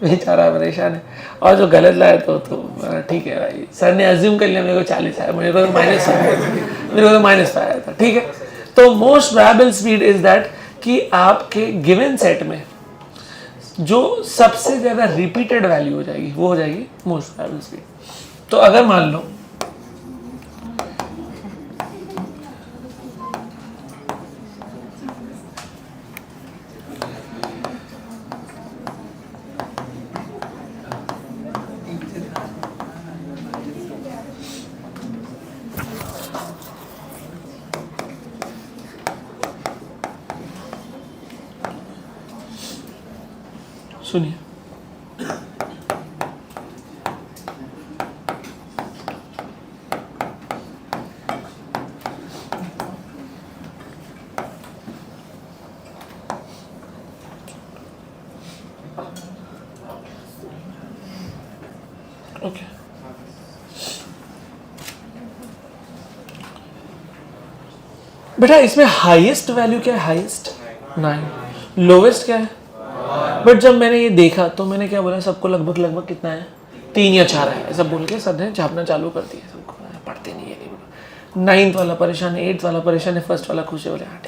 बेचारा परेशान है, और जो गलत लाया तो ठीक है भाई, सर ने अज्यूम कर लिया मेरे को 40 आया, मेरे को तो माइनस आया था, ठीक है। तो most probable speed is that कि आपके गिवन सेट में जो सबसे ज्यादा रिपीटेड वैल्यू हो जाएगी वो हो जाएगी मोस्ट प्रोबेबल स्पीड। तो अगर मान लो सुनिए, ओके बेटा, इसमें हाईएस्ट वैल्यू क्या है? हाईएस्ट 9, लोवेस्ट क्या है? बट जब मैंने ये देखा तो मैंने क्या बोला, सबको लगभग कितना है, 3 या 4 है, ऐसा बोल के सर ने छापना चालू कर दिया। सबको पढ़ते नहीं है, नहीं बोला। 9th वाला परेशान है, 8th वाला परेशान है, 1st वाला खुश है, बोले हाँ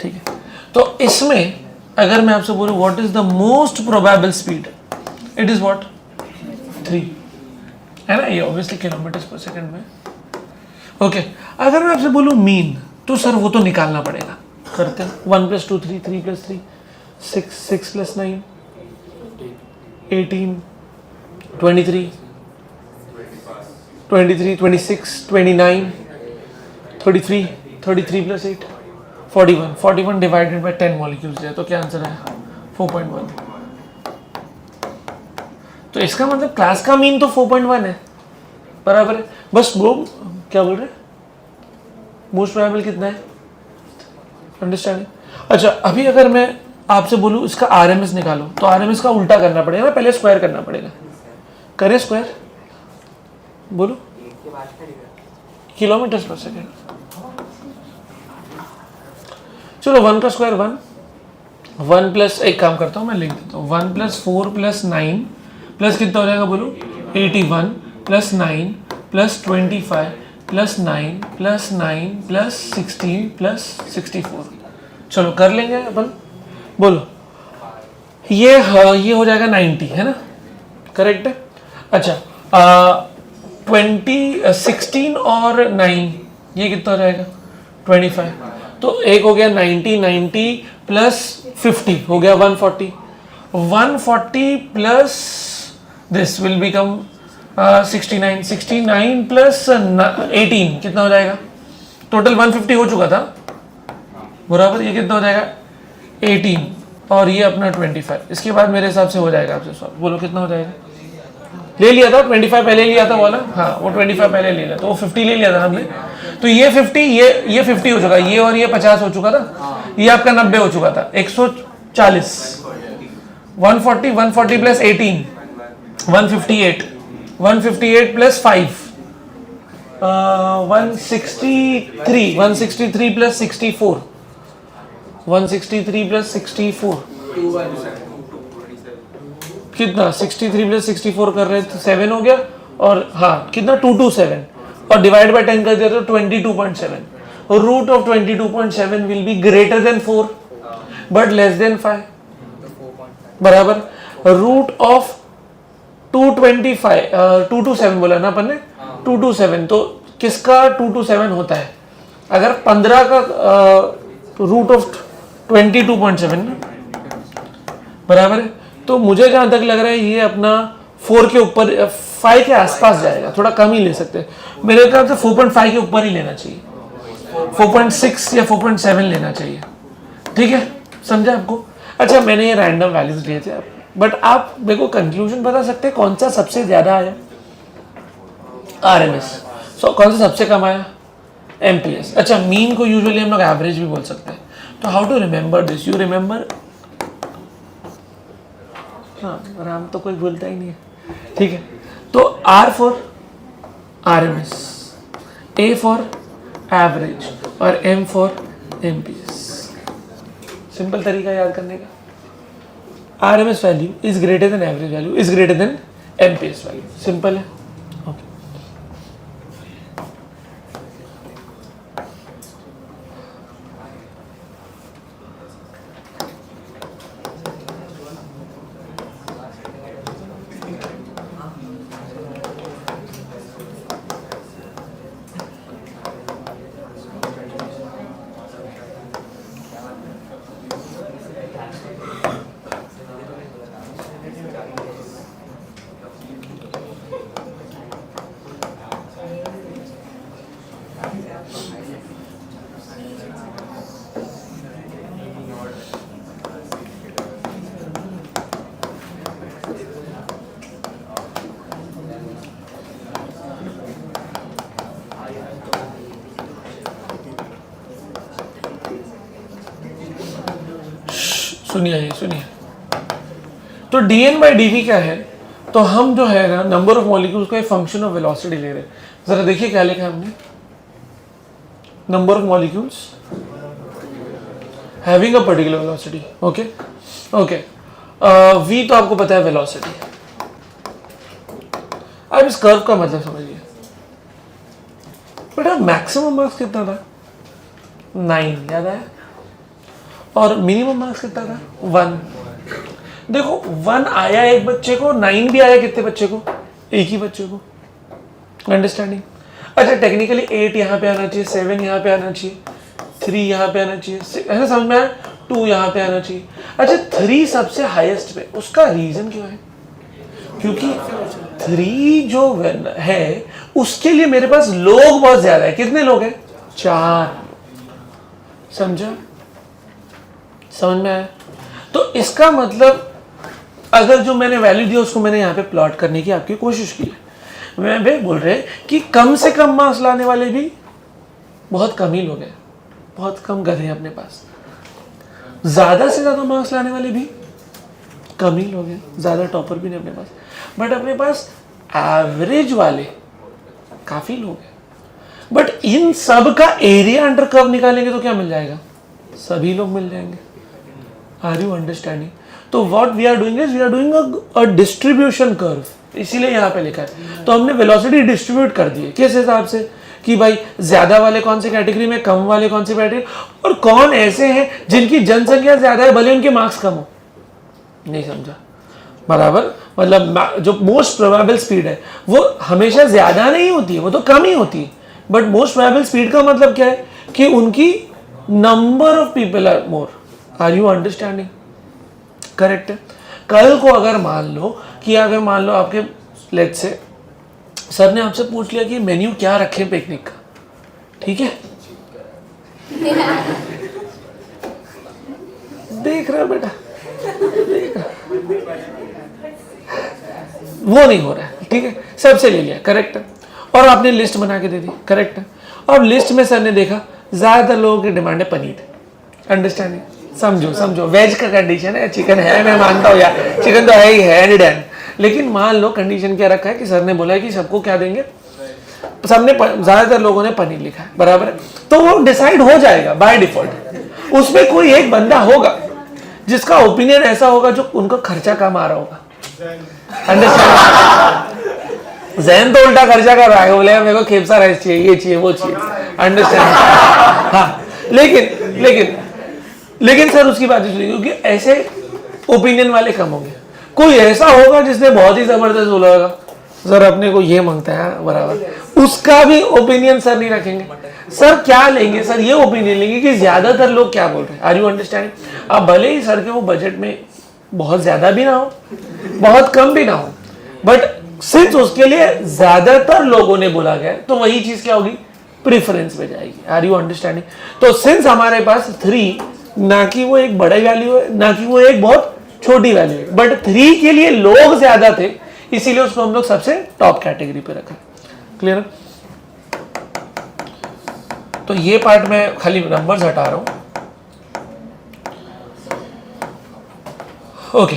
ठीक है। तो इसमें अगर मैं आपसे बोलूँ what is the most probable speed, it is what 3 है ना, ये ऑब्वियसली किलोमीटर्स पर सेकंड में। ओके, अगर मैं आपसे बोलूँ मीन, तो सर वो तो निकालना पड़ेगा, करते हैं 1 + 2 3, 3 + 3 6, 6 + 9 18, 23, 26, 29, 33, 33 + 8 41, 41 डिवाइडेड बाय 10 मॉलिक्यूल्स है, तो क्या आंसर है 4.1। तो इसका मतलब क्लास का मीन तो 4.1 है, बराबर है। बस वो क्या बोल रहे हैं, मोस्ट प्रोबेबल कितना है, अंडरस्टैंडिंग? अच्छा, अभी अगर मैं आपसे बोलूं इसका आरएमएस निकालो, तो आरएमएस का उल्टा करना पड़ेगा ना, पहले स्क्वायर करना पड़ेगा। करें स्क्वायर, बोलो किलोमीटर्स पर सेकेंड। चलो 1 का स्क्वायर 1, 1 प्लस, एक काम करता हूं मैं लिख देता हूं, 1 + 4 + 9 प्लस कितना हो जाएगा बोलो, 81 + 9 + 25 + 9 + 9 + 16 + 64। चलो कर लेंगे अपन, बोलो ये हो जाएगा 90, है ना, करेक्ट है। अच्छा 16 और 9 ये कितना हो जाएगा 25, तो एक हो गया 90 प्लस 50 हो गया 140 plus this will become 69 plus 18 कितना हो जाएगा, टोटल 150 हो चुका था, बराबर। ये कितना हो जाएगा 18 और ये अपना 25, इसके बाद मेरे हिसाब से हो जाएगा आपसे सॉल्व। बोलो कितना हो जाएगा, ले लिया था 25 पहले लिया था वाला, हाँ वो 25 पहले ले लिया, तो वो 50 ले लिया था हमने, तो ये 50 ये 50 हो चुका, ये और ये 50 हो चुका था, ये आपका 90 हो चुका था, 140 140 प्लस 18 158 प्लस 5 163 प्लस 64 163 प्लस 64 कितना, 63 प्लस 64 कर रहे थे 7 हो गया, और हाँ कितना 227 और डिवाइड बाय 10 कर दिया तो 22.7, root of 22.7 will be greater than 4 but less than 5, बराबर। रूट ऑफ 227 बोला ना अपन ने, 227, तो किसका 227 होता है, अगर 15 का रूट ऑफ 22.7 ना, बराबर है। तो मुझे जहां तक लग रहा है ये अपना 4 के ऊपर 5 के आसपास जाएगा, थोड़ा कम ही ले सकते हैं मेरे ख्याल से, 4.5 के ऊपर ही लेना चाहिए, 4.6 या 4.7 लेना चाहिए, ठीक है, समझा आपको। अच्छा मैंने ये रैंडम वैल्यूज लिए थे, बट आप मेरे को कंक्लूजन बता सकते हैं कौन सा सबसे ज्यादा आया, आरएमएस, कौन सा सबसे कम आया, MPS। अच्छा, मीन को यूजुअली हम लोग एवरेज भी बोल सकते हैं। तो how to remember this, you remember, हाँ राम तो कोई बोलता ही नहीं है, ठीक है। तो R for RMS, A for average और M फॉर MPS। सिंपल तरीका याद करने का, RMS value is greater than average value is greater than MPS value, simple है। ओके, सुनिए। तो dN by dV क्या है? तो हम जो है ना नंबर ऑफ मॉलिक्यूल्स को एक फंक्शन ऑफ वेलोसिटी ले रहे हैं। जरा देखिए क्या लिखा है हमने, number of molecules having a particular velocity. Okay, v तो आपको पता है वेलोसिटी। अब इस कर्व का मतलब समझिए बेटा, मैक्सिमम मार्क्स कितना था? 9, याद आया? और मिनिमम मार्क्स कितना था? 1। देखो 1 आया एक बच्चे को, 9 भी आया कितने बच्चे को? एक ही बच्चे को। अंडरस्टैंडिंग? अच्छा, टेक्निकली 8 यहाँ पे आना चाहिए, 7 यहाँ पे आना चाहिए, 3 यहाँ पे आना चाहिए, ऐसा समझ में आया? 2 यहाँ पे आना चाहिए। अच्छा, 3 सबसे हाईएस्ट पे, उसका रीजन क्यों है? क्योंकि 3 जो है उसके लिए मेरे पास लोग बहुत ज्यादा है। कितने लोग हैं? 4। समझा? समझ में आया? तो इसका मतलब अगर जो मैंने वैल्यू दिया उसको मैंने यहाँ पे प्लॉट करने की आपकी कोशिश की है। मैं भी बोल रहे कि कम से कम मार्क्स लाने वाले भी बहुत कम ही लोग हैं, बहुत कम गधे हैं अपने पास। ज्यादा से ज्यादा मार्क्स लाने वाले भी कम ही लोग हैं, ज्यादा टॉपर भी नहीं अपने पास। बट अपने पास एवरेज वाले काफी लोग हैं। बट इन सब का एरिया अंडर कर्व निकालेंगे तो क्या मिल जाएगा? सभी लोग मिल जाएंगे। Are you understanding? तो what we are doing is we are doing a distribution curve, इसीलिए यहाँ पे लिखा है। तो हमने वेलोसिटी डिस्ट्रीब्यूट कर दी है किस हिसाब से कि भाई ज्यादा वाले कौन से कैटेगरी में, कम वाले कौन से कैटेगरी, और कौन ऐसे हैं जिनकी जनसंख्या ज्यादा है भले उनके मार्क्स कम हो। नहीं समझा? बराबर, मतलब जो मोस्ट प्रोबेबल स्पीड है वो हमेशा ज्यादा नहीं होती है, वो तो कम ही होती है। बट मोस्ट प्रोबेबल स्पीड का मतलब क्या है कि उनकी number of people are more. Are you understanding? Correct है। कल को अगर मान लो कि अगर मान लो आपके लेट्स से सर ने आपसे पूछ लिया कि मेन्यू क्या रखें पिकनिक का, ठीक है? देख रहा बेटा, देख रहा, वो नहीं हो रहा है, ठीक है? सबसे ले लिया, करेक्ट है। और आपने लिस्ट बना के दे दी, करेक्ट है। और लिस्ट में सर ने देखा ज्यादातर लोगों की डिमांड है पनीर। अंडरस्टैंडिंग? समझो वेज का कंडीशन है, चिकन है मैं मानता हूँ यार, चिकन तो है ही है एंड डन। लेकिन मान लो कंडीशन क्या रखा है कि सर ने बोला है कि सबको क्या देंगे, सबने ज्यादातर लोगों ने पनीर लिखा है, बराबर है। तो वो डिसाइड हो जाएगा बाय डिफॉल्ट। उसमें कोई एक बंदा होगा जिसका ओपिनियन ऐसा होगा जो उनको खर्चा कम आ रहा होगा। अंडरस्टैंड? जैन तो उल्टा खर्चा कर रहा है, बोले मेरे को खेपसा राइस चाहिए, ये चाहिए, वो चाहिए। अंडरस्टैंड? हाँ, लेकिन सर उसकी बात इसलिए क्योंकि ऐसे ओपिनियन वाले कम होंगे। कोई ऐसा होगा जिसने बहुत ही जबरदस्त बोला होगा सर अपने को ये मांगता है, बराबर, उसका भी ओपिनियन सर नहीं रखेंगे। सर क्या लेंगे? सर ये ओपिनियन लेंगे कि ज्यादातर लोग क्या बोल रहे हैं। Are you understanding? अब भले ही सर के वो बजट में बहुत ज्यादा भी ना हो, बहुत कम भी ना हो, बट सिंस उसके लिए ज्यादातर लोगों ने बोला गया तो वही चीज क्या होगी? प्रेफरेंस में जाएगी। Are you understanding? तो सिंस हमारे पास 3, ना कि वो एक बड़ा वैल्यू है ना कि वो एक बहुत छोटी वैल्यू है, बट 3 के लिए लोग ज्यादा थे, इसीलिए उसको हम लोग सबसे टॉप कैटेगरी पे रखा। क्लियर? तो ये पार्ट मैं खाली नंबर्स हटा रहा हूं। ओके,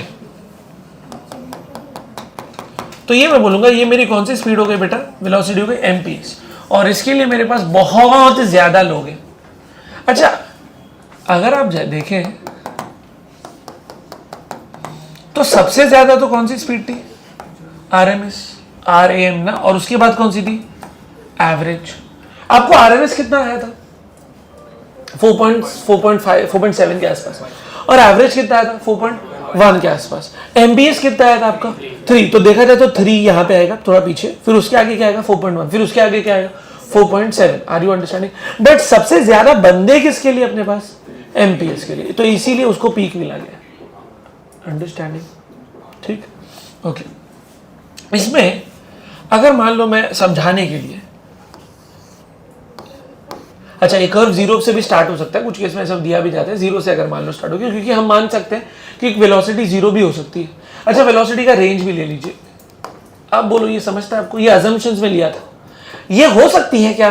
तो ये मैं बोलूंगा ये मेरी कौन सी स्पीड हो गई बेटा, वेलोसिटी हो गई एमपीएस, और इसके लिए मेरे पास बहुत ज्यादा लोग हैं। अच्छा, अगर आप देखें तो सबसे ज्यादा तो कौन सी स्पीड थी, आरएमएस, आरएएम ना, और उसके बाद कौन सी थी, एवरेज। आपको आरएमएस कितना आया था, 4.5 4.7 के आसपास, और एवरेज कितना आया था, 4.1 के आसपास। एमबीएस कितना आया था आपका, 3। तो देखा जाए तो 3 यहाँ पे आएगा थोड़ा पीछे, फिर उसके आगे क्या आएगा 4.1, फिर उसके आगे क्या आएगा 4.7। Are you understanding? बट सबसे ज्यादा बंदे किसके लिए अपने पास, एमपीएस के लिए, तो इसीलिए उसको पीक मिला गया। अंडरस्टैंडिंग? ठीक, ओके। इसमें अगर मान लो मैं समझाने के लिए, अच्छा ये कर्व जीरो से भी स्टार्ट हो सकता है, कुछ केस में सब दिया भी जाता है जीरो से अगर मान लो स्टार्ट हो गया, क्योंकि हम मान सकते हैं कि एक वेलोसिटी जीरो भी हो सकती है। अच्छा, वेलोसिटी का रेंज भी ले लीजिए, आप बोलो ये समझता है आपको, ये अजम्पशंस में लिया था, ये हो सकती है क्या,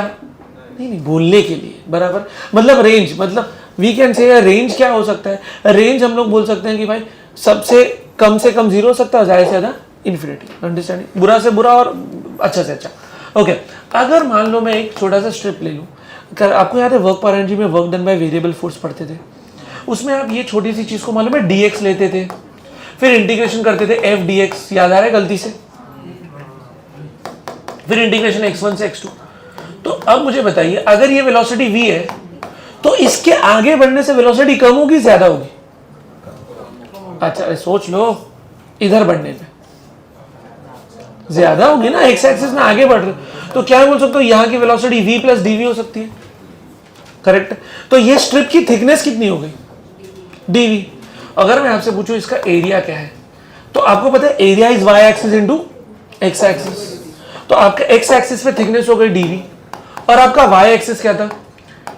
नहीं बोलने के लिए बराबर, मतलब रेंज, मतलब वी कैन से रेंज क्या हो सकता है, रेंज हम लोग बोल सकते हैं कि भाई सबसे कम जीरो हो सकता है, ज्यादा से ज्यादा इन्फिनिटी। अंडरस्टैंडिंग? बुरा से बुरा और अच्छा से अच्छा। ओके, अगर मान लो मैं एक छोटा सा स्ट्रिप ले लूं, आपको याद है वर्क पर एनर्जी में work done by variable force पढ़ते थे, उसमें आप ये छोटी सी चीज को मालूम है dx लेते थे, फिर इंटीग्रेशन करते थे f dx, याद आ रहा है गलती से, फिर इंटीग्रेशन x1 से x2। तो अब मुझे बताइए, अगर ये वेलोसिटी v है तो इसके आगे बढ़ने से वेलोसिटी कम होगी ज्यादा होगी? अच्छा सोच लो, इधर बढ़ने पे ज्यादा होगी ना, एक्स एक्सिस में आगे बढ़ रहे, तो क्या बोल सकते हो यहां की वेलोसिटी v प्लस dv हो सकती है, करेक्ट? तो ये स्ट्रिप की थिकनेस कितनी हो गई, dv। अगर मैं आपसे पूछूं इसका एरिया क्या है, तो आपको पता है area is y axis into x axis, तो आपका x एक्सिस पे थिकनेस हो गई dv, और आपका y एक्सिस क्या था,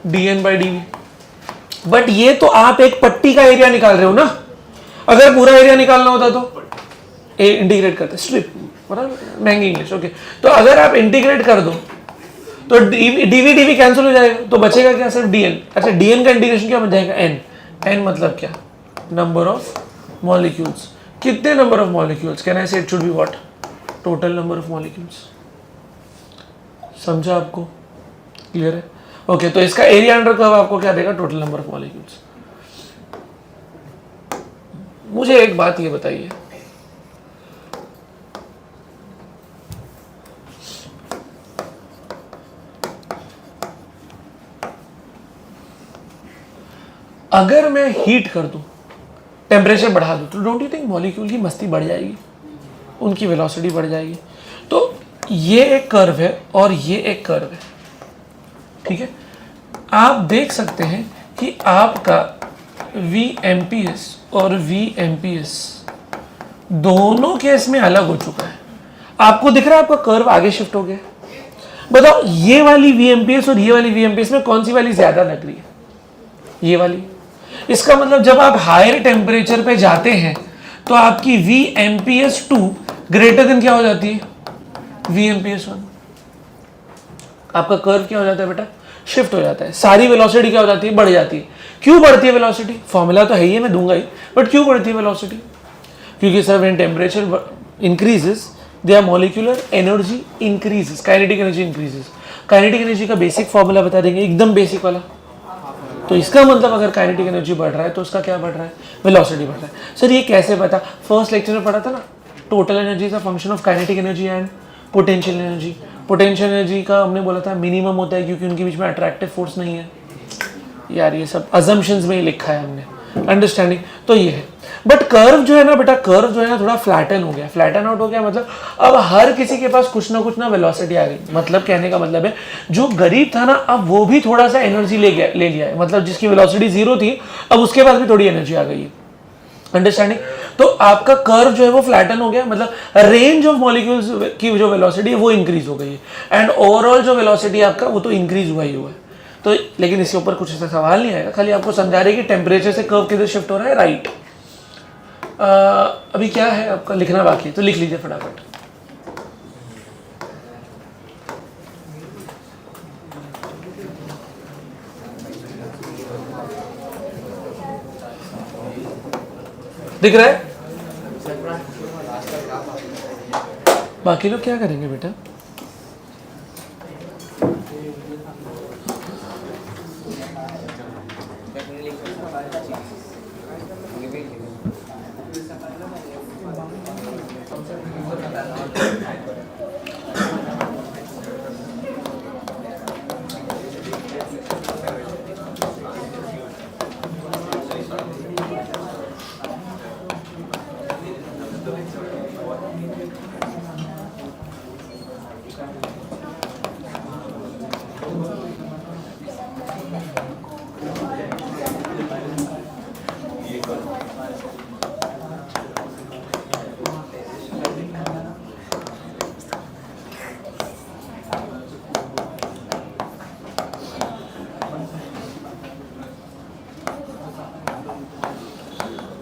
dn बाई dv। बट ये तो आप एक पट्टी का एरिया निकाल रहे हो ना, अगर पूरा एरिया निकालना होता तो इंटीग्रेट करते, स्ट्रिप, महंगी इंग्लिश, ओके। तो अगर आप इंटीग्रेट कर दो तो डीवी कैंसिल हो जाएगा, तो बचेगा क्या, सिर्फ dn। अच्छा, dn का इंटीग्रेशन क्या बन जाएगा, n मतलब क्या, नंबर ऑफ मॉलिक्यूल्स। कितने number of molecules, can I say it should be what, total number of molecules. समझा आपको, क्लियर है? ओके, तो इसका एरिया अंडर कर्व आपको क्या देगा, टोटल नंबर ऑफ मॉलिक्यूल्स। मुझे एक बात ये बताइए, अगर मैं हीट कर दूं, टेम्परेचर बढ़ा दूं, तो डोंट यू थिंक मॉलिक्यूल की मस्ती बढ़ जाएगी, उनकी वेलोसिटी बढ़ जाएगी? तो ये एक कर्व है और ये एक कर्व है, ठीक है? आप देख सकते हैं कि आपका VMPS और VMPS दोनों केस में अलग हो चुका है। आपको दिख रहा है आपका कर्व आगे शिफ्ट हो गया। बताओ ये वाली VMPS और ये वाली VMPS में कौन सी वाली ज्यादा लग रही है, ये वाली। इसका मतलब जब आप हायर टेम्परेचर पे जाते हैं तो आपकी VMPS2 ग्रेटर देन क्या हो जाती है, VMPS1। आपका कर्व क्या हो जाता है बेटा, शिफ्ट हो जाता है, सारी वेलोसिटी क्या हो जाती है, बढ़ जाती है। क्यों बढ़ती है वेलोसिटी, फॉर्मूला तो है ही, मैं दूंगा ही, बट क्यों बढ़ती है वेलोसिटी? क्योंकि sir when temperature increases their molecular energy increases, kinetic energy increases. Kinetic energy का बेसिक फॉर्मूला बता देंगे, एकदम बेसिक वाला। तो इसका मतलब अगर काइनेटिक एनर्जी बढ़ रहा है तो उसका क्या बढ़ रहा है, वेलोसिटी बढ़ रहा है। सर ये कैसे पता, फर्स्ट लेक्चर में पढ़ा था ना, total energy is a function of kinetic energy and potential energy. Potential energy का हमने बोला था मिनिमम होता है क्योंकि उनके बीच में अट्रैक्टिव फोर्स नहीं है। यार ये सब अजम्पशंस में ही लिखा है हमने, अंडरस्टैंडिंग? तो ये है। बट कर्व जो है ना बेटा, कर्व जो है ना थोड़ा फ्लैटन हो गया, फ्लैटन आउट हो गया, मतलब अब हर किसी के पास कुछ ना वेलोसिटी आ गई। मतलब कहने का मतलब है जो गरीब था ना, अब वो भी थोड़ा सा एनर्जी ले लिया है, मतलब जिसकी वेलोसिटी जीरो थी अब उसके पास भी थोड़ी एनर्जी आ गई है, अंडरस्टैंडिंग? तो आपका कर्व जो है वो फ्लैटन हो गया, मतलब रेंज ऑफ मॉलिक्यूल्स की जो वेलोसिटी है वो इंक्रीज हो गई है, एंड ओवरऑल जो वेलोसिटी आपका वो तो इंक्रीज हुआ ही हुआ है। तो लेकिन इसके ऊपर कुछ ऐसा सवाल नहीं आएगा, खाली आपको समझा रहे कि टेम्परेचर से कर्व किधर शिफ्ट हो रहा है, राइट। अभी क्या है आपका लिखना बाकी है, तो लिख लीजिए फटाफट। दिख रहा है? बाकी लोग क्या करेंगे बेटा?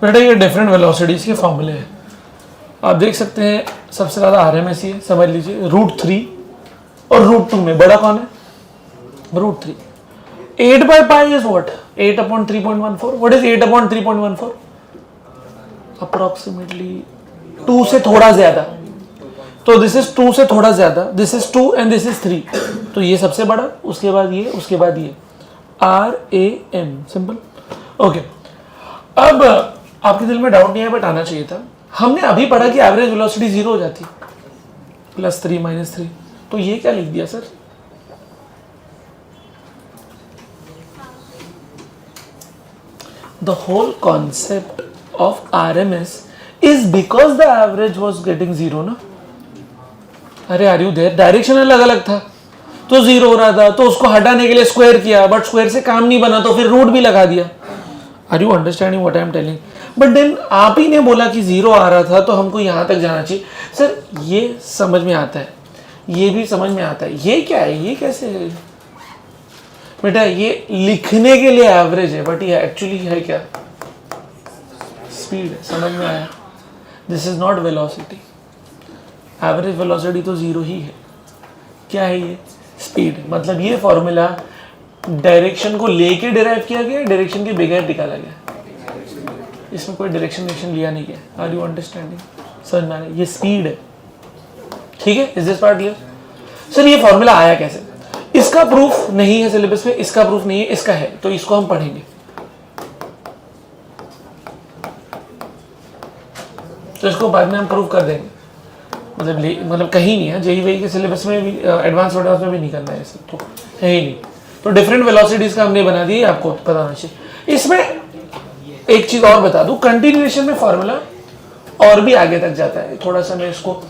बेटा ये डिफरेंट वेलोसिटीज के फॉर्मूले हैं, आप देख सकते हैं। सबसे ज़्यादा RMS ही है, समझ लीजिए √3 और √2 में बड़ा कौन है? √3। 8/π is what? 8/3.14। What is 8/3.14? Approximately 2 से थोड़ा ज्यादा। तो दिस इज 2 से थोड़ा ज्यादा, this is 2 and this is 3। तो ये सबसे बड़ा, उसके बाद ये, उसके बाद ये, RAM, सिंपल। ओके, अब आपके दिल में डाउट नहीं है बट आना चाहिए था। हमने अभी पढ़ा कि एवरेज वेलोसिटी 0 हो जाती, +3 -3। तो ये क्या लिख दिया sir? The whole concept of RMS is because the average was getting 0 ना। अरे आर यू देयर? डायरेक्शन अलग अलग था तो 0 हो रहा था, तो उसको हटाने के लिए स्क्वायर किया, बट स्क्वायर से काम नहीं बना तो फिर रूट भी लगा दिया। Are you understanding what I am telling? But then आप ही ने बोला कि 0 आ रहा था तो हमको यहाँ तक जाना चाहिए। सर ये समझ में आता है, ये भी समझ में आता है। ये क्या है? ये कैसे है बेटा? ये लिखने के लिए एवरेज है बट ये एक्चुअली है क्या? स्पीड है। समझ में आया? This is not velocity. Average velocity तो 0 ही है। क्या है ये? स्पीड। मतलब ये फॉर्मूला डायरेक्शन को लेके डिराइव किया गया, डायरेक्शन के बगैर निकाला गया। इसमें कोई डायरेक्शन लिया नहीं गया। Are you understanding? समझ में आ रहा है? ये स्पीड है, ठीक है? Is this part clear? Sir ये फॉर्मूला आया कैसे? इसका प्रूफ नहीं है सिलेबस में, इसका प्रूफ नहीं है, इसका है, तो इसको हम पढ़ेंगे। तो इसको बाद में हम प्रूफ कर देंगे। मतलब कहीं नहीं है, जेई वेई के सिलेबस में भी, एडवांस में भी नहीं करना है, सब तो है ही नहीं। तो डिफरेंट वेलोसिटीज का हमने बना दी, आपको पता होना चाहिए। इसमें एक चीज और बता दूं, कंटिन्यूएशन में फॉर्मूला और भी आगे तक जाता है। थोड़ा सा मैं इसको,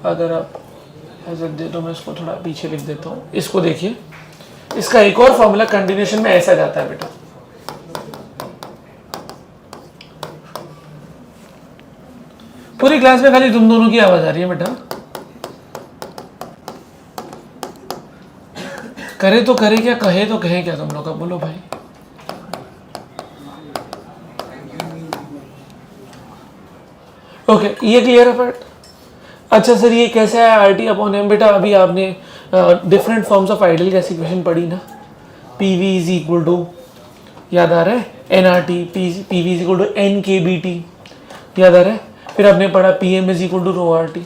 अगर आप इजाजत दे तो मैं इसको थोड़ा पीछे लिख देता हूँ। इसको देखिए, इसका एक और फॉर्मूला कंटिन्यूएशन में ऐसा जाता है बेटा। पूरी क्लास में खाली तुम दोनों की आवाज आ रही है बेटा। करे तो करे क्या, कहे तो कहे क्या तुम लोग? का बोलो भाई। ओके, ये क्लियर है पार्ट? अच्छा सर ये कैसे है RT/m? बेटा अभी आपने different forms of ideal gas equation पढ़ी ना। PV इज इक्वल टू, याद आ रहा है? nRT, PV is equal to NKBT, याद आ रहा है? फिर आपने पढ़ा PM is equal to ρRT।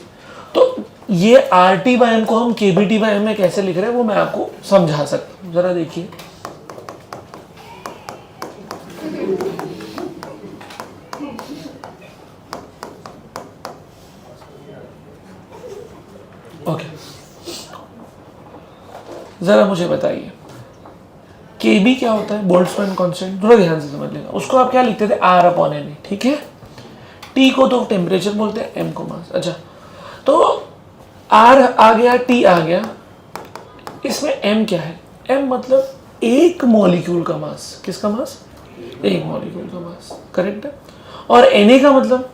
तो ये RT/m को हम KBT/m में कैसे लिख रहे हैं वो मैं आपको समझा सकता हूँ। जरा देखिए, ओके जरा मुझे बताइए KB क्या होता है? Boltzmann constant. थोड़ा ध्यान से समझ लेना। उसको आप क्या लिखते थे? R/NA, ठीक है? T को तो टेम्परेचर बोलते हैं, M को मास। अच्छा, तो R आ गया, T आ गया, इसमें M क्या है? M मतलब एक मॉलिक्यूल का मास। किसका मास? एक मॉलिक्यूल का मास, करेक्ट है? और Na का मतलब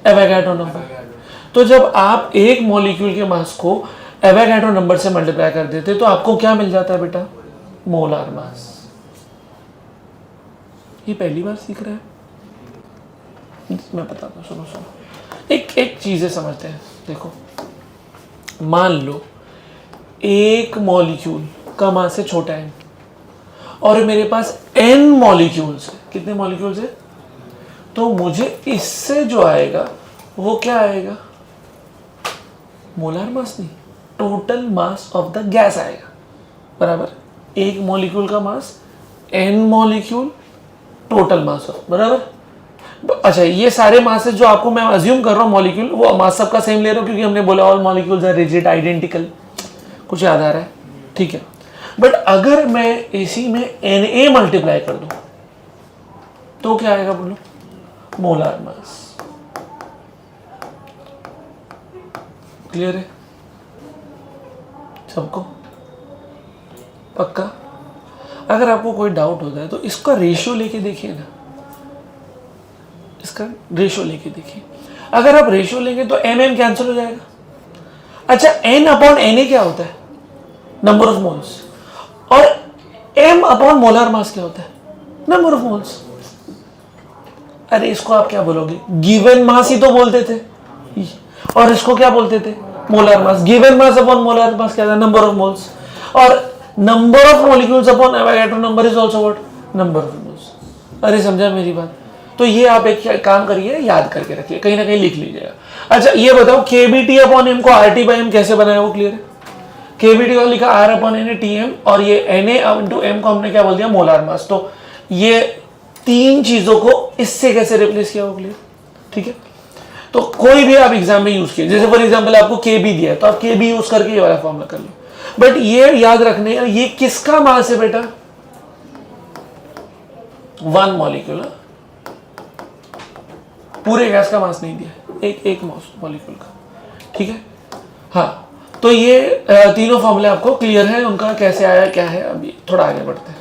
एवोगाड्रो नंबर। तो जब आप एक मॉलिक्यूल के मास को एवोगाड्रो नंबर से मल्टीप्लाई कर देते तो आपको क्या मिल जाता है बेटा? Molar mass. ये पहली बार सीख रहे हैं? मैं बताता हूँ, सुनो। एक चीजें समझते हैं। देखो, मान लो एक मॉलिक्यूल का मास है छोटा n, और मेरे पास n मॉलिक्यूल्स है। कितने मॉलिक्यूल्स है? तो मुझे इससे जो आएगा वो क्या आएगा, मोलर मास नहीं, total mass of the gas आएगा, बराबर। एक मॉलिक्यूल का मास n molecule total mass of, बराबर। अच्छा, ये सारे मासेस जो आपको मैं अज्यूम कर रहा हूँ मॉलिक्यूल, वो मास सबका सेम ले रहा हूँ क्योंकि हमने बोला all molecules are rigid identical, कुछ याद आ रहा है, ठीक है। बट अगर मैं इसी में Na मल्टीप्लाई कर दूं तो क्या आएगा बोलो, मोलर मास। क्लियर है सबको, पक्का? अगर आपको कोई डाउट होता है तो इसका रेशियो लेके देखिए ना, इसका रेशियो लेके देखिए। अगर आप रेशियो लेंगे तो एम कैंसिल हो जाएगा। अच्छा, n अपॉन Na क्या होता है, नंबर ऑफ मोल्स, और m अपॉन मोलर मास क्या होता है, नंबर ऑफ मोल्स। अरे इसको आप क्या बोलोगे, गिवन मास ही तो बोलते थे, और इसको क्या बोलते थे, molar mass. Given mass upon molar mass क्या था, नंबर ऑफ मोल्स, और number of molecules upon Avogadro number is also what, number of moles. अरे समझा मेरी बात? तो ये आप एक काम करिए, याद करके रखिए, कहीं ना कहीं लिख लीजिएगा। अच्छा ये बताओ, केबीटी अपॉन एम को आरटी बाई एम कैसे बनाया, वो क्लियर है? केबीटी को लिखा R upon N T M, और ये एन इंटू एम को हमने क्या बोल दिया, मोलर मास। तो ये तीन चीजों को इससे कैसे रिप्लेस किया, वो क्लियर, ठीक है। तो कोई भी आप एग्जाम में यूज कीजिए, जैसे फॉर एग्जाम्पल आपको केबी दिया है तो आप केबी यूज करके ये वाला फॉर्मूला कर लो। बट ये याद रखने, ये किसका मास है बेटा, वन मॉलिक्यूल, पूरे गैस का मास नहीं दिया, एक मॉलिक्यूल का, ठीक है। हाँ, तो ये तीनों फॉर्मूले आपको क्लियर है, उनका कैसे आया क्या है। अभी थोड़ा आगे बढ़ते हैं।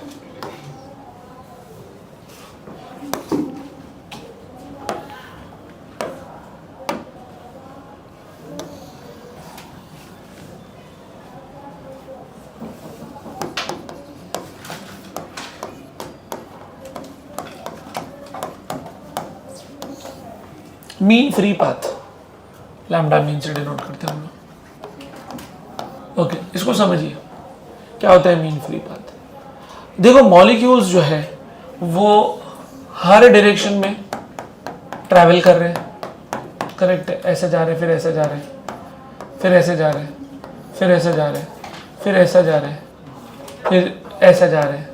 Mean free path, lambda mean से डिनोट करते हैं हम लोग। ओके, इसको समझिए क्या होता है मीन फ्री पाथ। देखो मॉलिक्यूल्स जो है वो हर डायरेक्शन में ट्रैवल कर रहे हैं, करेक्ट है, ऐसे जा रहे हैं, फिर ऐसे जा रहे हैं, फिर ऐसे जा रहे हैं, फिर ऐसे जा रहे हैं, फिर ऐसा जा रहे हैं, फिर ऐसा जा रहे हैं,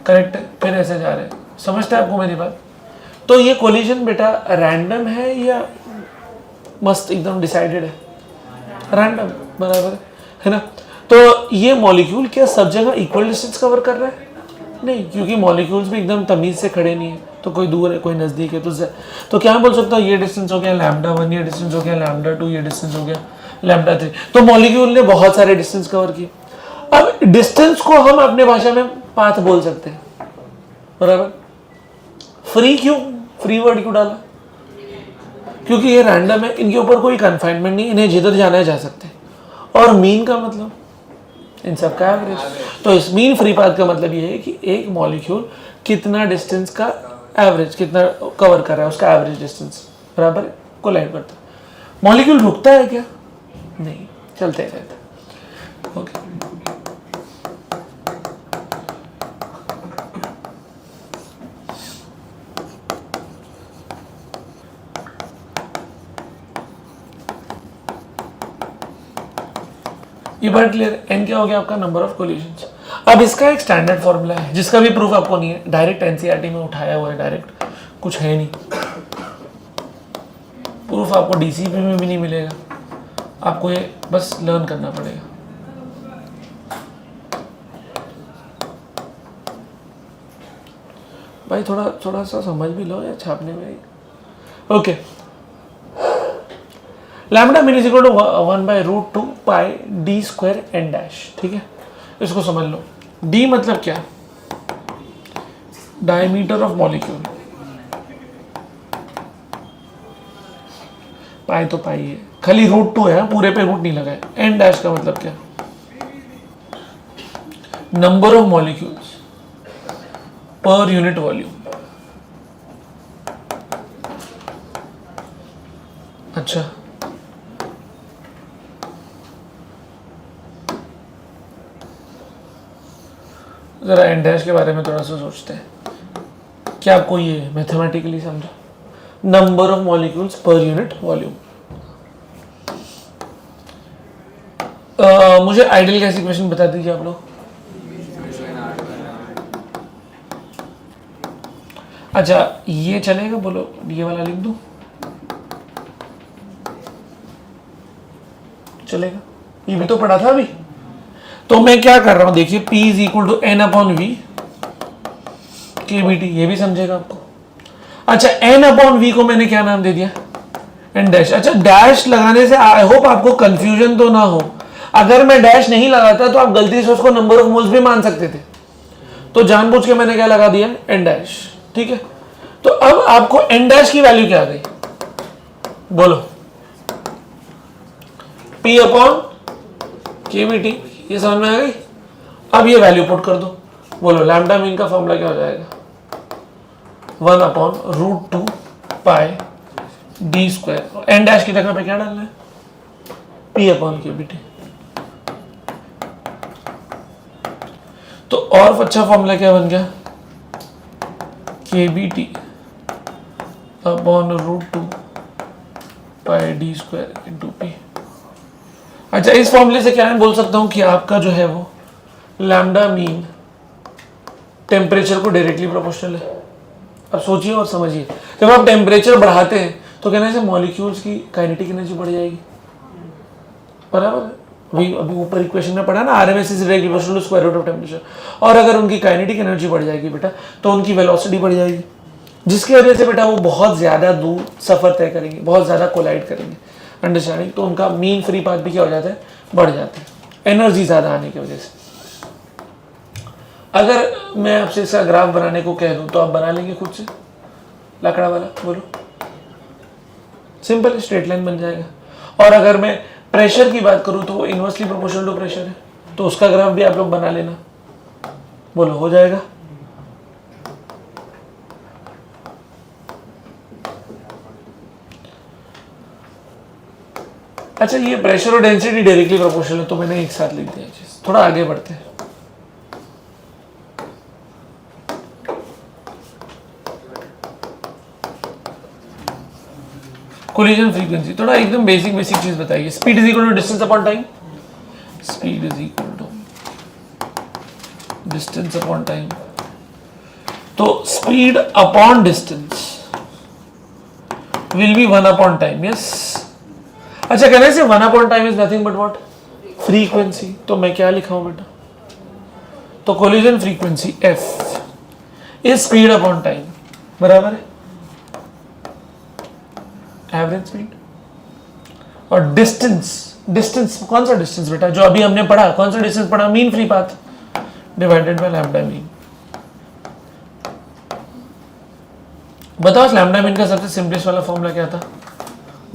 करेक्ट है, फिर ऐसे जा रहे हैं। समझते हैं आपको मेरी बात? तो ये कोलिजन बेटा रैंडम है या मस्त एकदम डिसाइडेड है, रैंडम, बराबर है ना। तो ये मॉलिक्यूल क्या सब जगह इक्वल डिस्टेंस कवर कर रहा है, नहीं, क्योंकि मॉलिक्यूल्स भी एकदम तमीज से खड़े नहीं है, तो कोई दूर है कोई नजदीक है। तो क्या बोल सकता हूँ, ये डिस्टेंस हो गया लैम्डा 1, ये डिस्टेंस हो गया लैम्डा 2, ये डिस्टेंस हो गया लैम्डा 3। तो मॉलिक्यूल ने बहुत सारे डिस्टेंस कवर किए। अब डिस्टेंस को हम अपने भाषा में पाथ बोल सकते हैं, बराबर। फ्री क्यों, फ्री वर्ड क्यों डाला, क्योंकि ये रैंडम है, इनके ऊपर कोई कन्फाइनमेंट नहीं, इन्हें जिधर जाना है जा सकते हैं। और मीन का मतलब इन सब का एवरेज। तो इस मीन फ्री पाथ का मतलब ये है कि एक मॉलिक्यूल कितना डिस्टेंस का एवरेज, कितना कवर कर रहा है, उसका एवरेज डिस्टेंस बराबर कोलाइड करता है। मॉलिक्यूल रुकता है क्या, नहीं, चलते रहता है। ओके, ये बात क्लियर। एन क्या हो गया आपका, नंबर ऑफ कोलिजन्स। अब इसका एक स्टैंडर्ड फॉर्मूला है जिसका भी प्रूफ आपको नहीं है, डायरेक्ट एनसीईआरटी में उठाया हुआ है, डायरेक्ट कुछ है नहीं, प्रूफ आपको डीसीपी में भी नहीं मिलेगा, आपको ये बस लर्न करना पड़ेगा। भाई थोड़ा सा समझ भी लो या छापने में। Okay, lambda mean is equal to 1/√2 pi D square N dash, ठीक है। इसको समझ लो, डी मतलब क्या, डायमीटर ऑफ मॉलिक्यूल, पाई तो पाई है, खाली √2 है, पूरे पे रूट नहीं लगा है। एन डैश का मतलब क्या, number of molecules per unit volume. अच्छा, जरा एन डैश के बारे में थोड़ा सा सोचते हैं। क्या आपको ये मैथमेटिकली समझा, number of molecules per unit volume. मुझे आइडियल गैस इक्वेशन बता दीजिए आप लोग। अच्छा ये चलेगा, बोलो ये वाला लिख दूं, चलेगा? ये भी तो पढ़ा था अभी। तो मैं क्या कर रहा हूं, देखिए P is equal to N upon V K B T, ये भी समझेगा आपको। अच्छा एन अपॉन वी को मैंने क्या नाम दे दिया, एन डैश। अच्छा डैश लगाने से आई होप आपको कंफ्यूजन तो ना हो। अगर मैं डैश नहीं लगाता तो आप गलती से उसको नंबर ऑफ मोल्स भी मान सकते थे, तो जानबूझ के मैंने क्या लगा दिया, एन डैश। ठीक है, तो अब आपको एन डैश की वैल्यू क्या आ गई, बोलो? P अपॉन के बी टी, ये समझ में आ गई? अब ये वैल्यू पुट कर दो, बोलो लैम्डा मीन का फॉर्मूला क्या हो जाएगा, 1 अपॉन रूट 2 पाई डी स्क्वायर। एन डैश की जगह पे क्या डालना है, P अपॉन के बी टी। तो और अच्छा फॉर्मूला क्या बन गया, के बी टी अपॉन रूट 2 पाई डी स्क्वायर इंटू पी। अच्छा इस फॉर्मूले से क्या मैं बोल सकता हूं कि आपका जो है वो लैम्डा मीन टेम्परेचर को डायरेक्टली प्रोपोर्शनल है। अब सोचिए और समझिए, जब आप टेम्परेचर बढ़ाते हैं तो कहने से मॉलिक्यूल्स की काइनेटिक एनर्जी बढ़ जाएगी, बराबर? अभी ऊपर इक्वेशन में पढ़ा ना, RMS is directly proportional to square root of temperature. और अगर उनकी काइनेटिक एनर्जी बढ़ जाएगी बेटा, तो उनकी वेलोसिटी बढ़ जाएगी, जिसकी वजह से बेटा वो बहुत ज्यादा दूर सफर तय करेंगे, बहुत ज्यादा कोलाइड करेंगे, अंडरस्टैंडिंग? तो उनका मीन फ्री पाथ भी क्या हो जाता है, बढ़ जाता है, एनर्जी ज्यादा आने की वजह से। अगर मैं आपसे इसका ग्राफ बनाने को कह दूं तो आप बना लेंगे खुद से, लकड़ा वाला, बोलो? सिंपल स्ट्रेट लाइन बन जाएगा। और अगर मैं प्रेशर की बात करूं तो वो इनवर्सली प्रोपोर्शनल टू प्रेशर है, तो उसका ग्राफ भी आप लोग बना लेना, बोलो हो जाएगा? अच्छा ये प्रेशर और डेंसिटी डायरेक्टली प्रोपोर्शनल है, तो मैंने एक साथ लिख दिया चीज। थोड़ा आगे बढ़ते हैं। कोलिजन फ्रीक्वेंसी, थोड़ा एकदम बेसिक चीज बताइए। Speed is equal to distance upon time, speed is equal to distance upon time. तो speed upon distance will be 1 upon time, yes. अच्छा कहने से 1 upon time is nothing but what, frequency. तो मैं क्या लिखा हूं बेटा, तो collision frequency f is speed upon time, बराबर है एवरेज स्पीड। और डिस्टेंस कौन सा डिस्टेंस बेटा, जो अभी हमने पढ़ा, कौन सा डिस्टेंस पढ़ा, mean free path divided by lambda mean. बताओ लैम्डा मीन का सबसे सिंपलेस्ट वाला फॉर्मूला क्या था,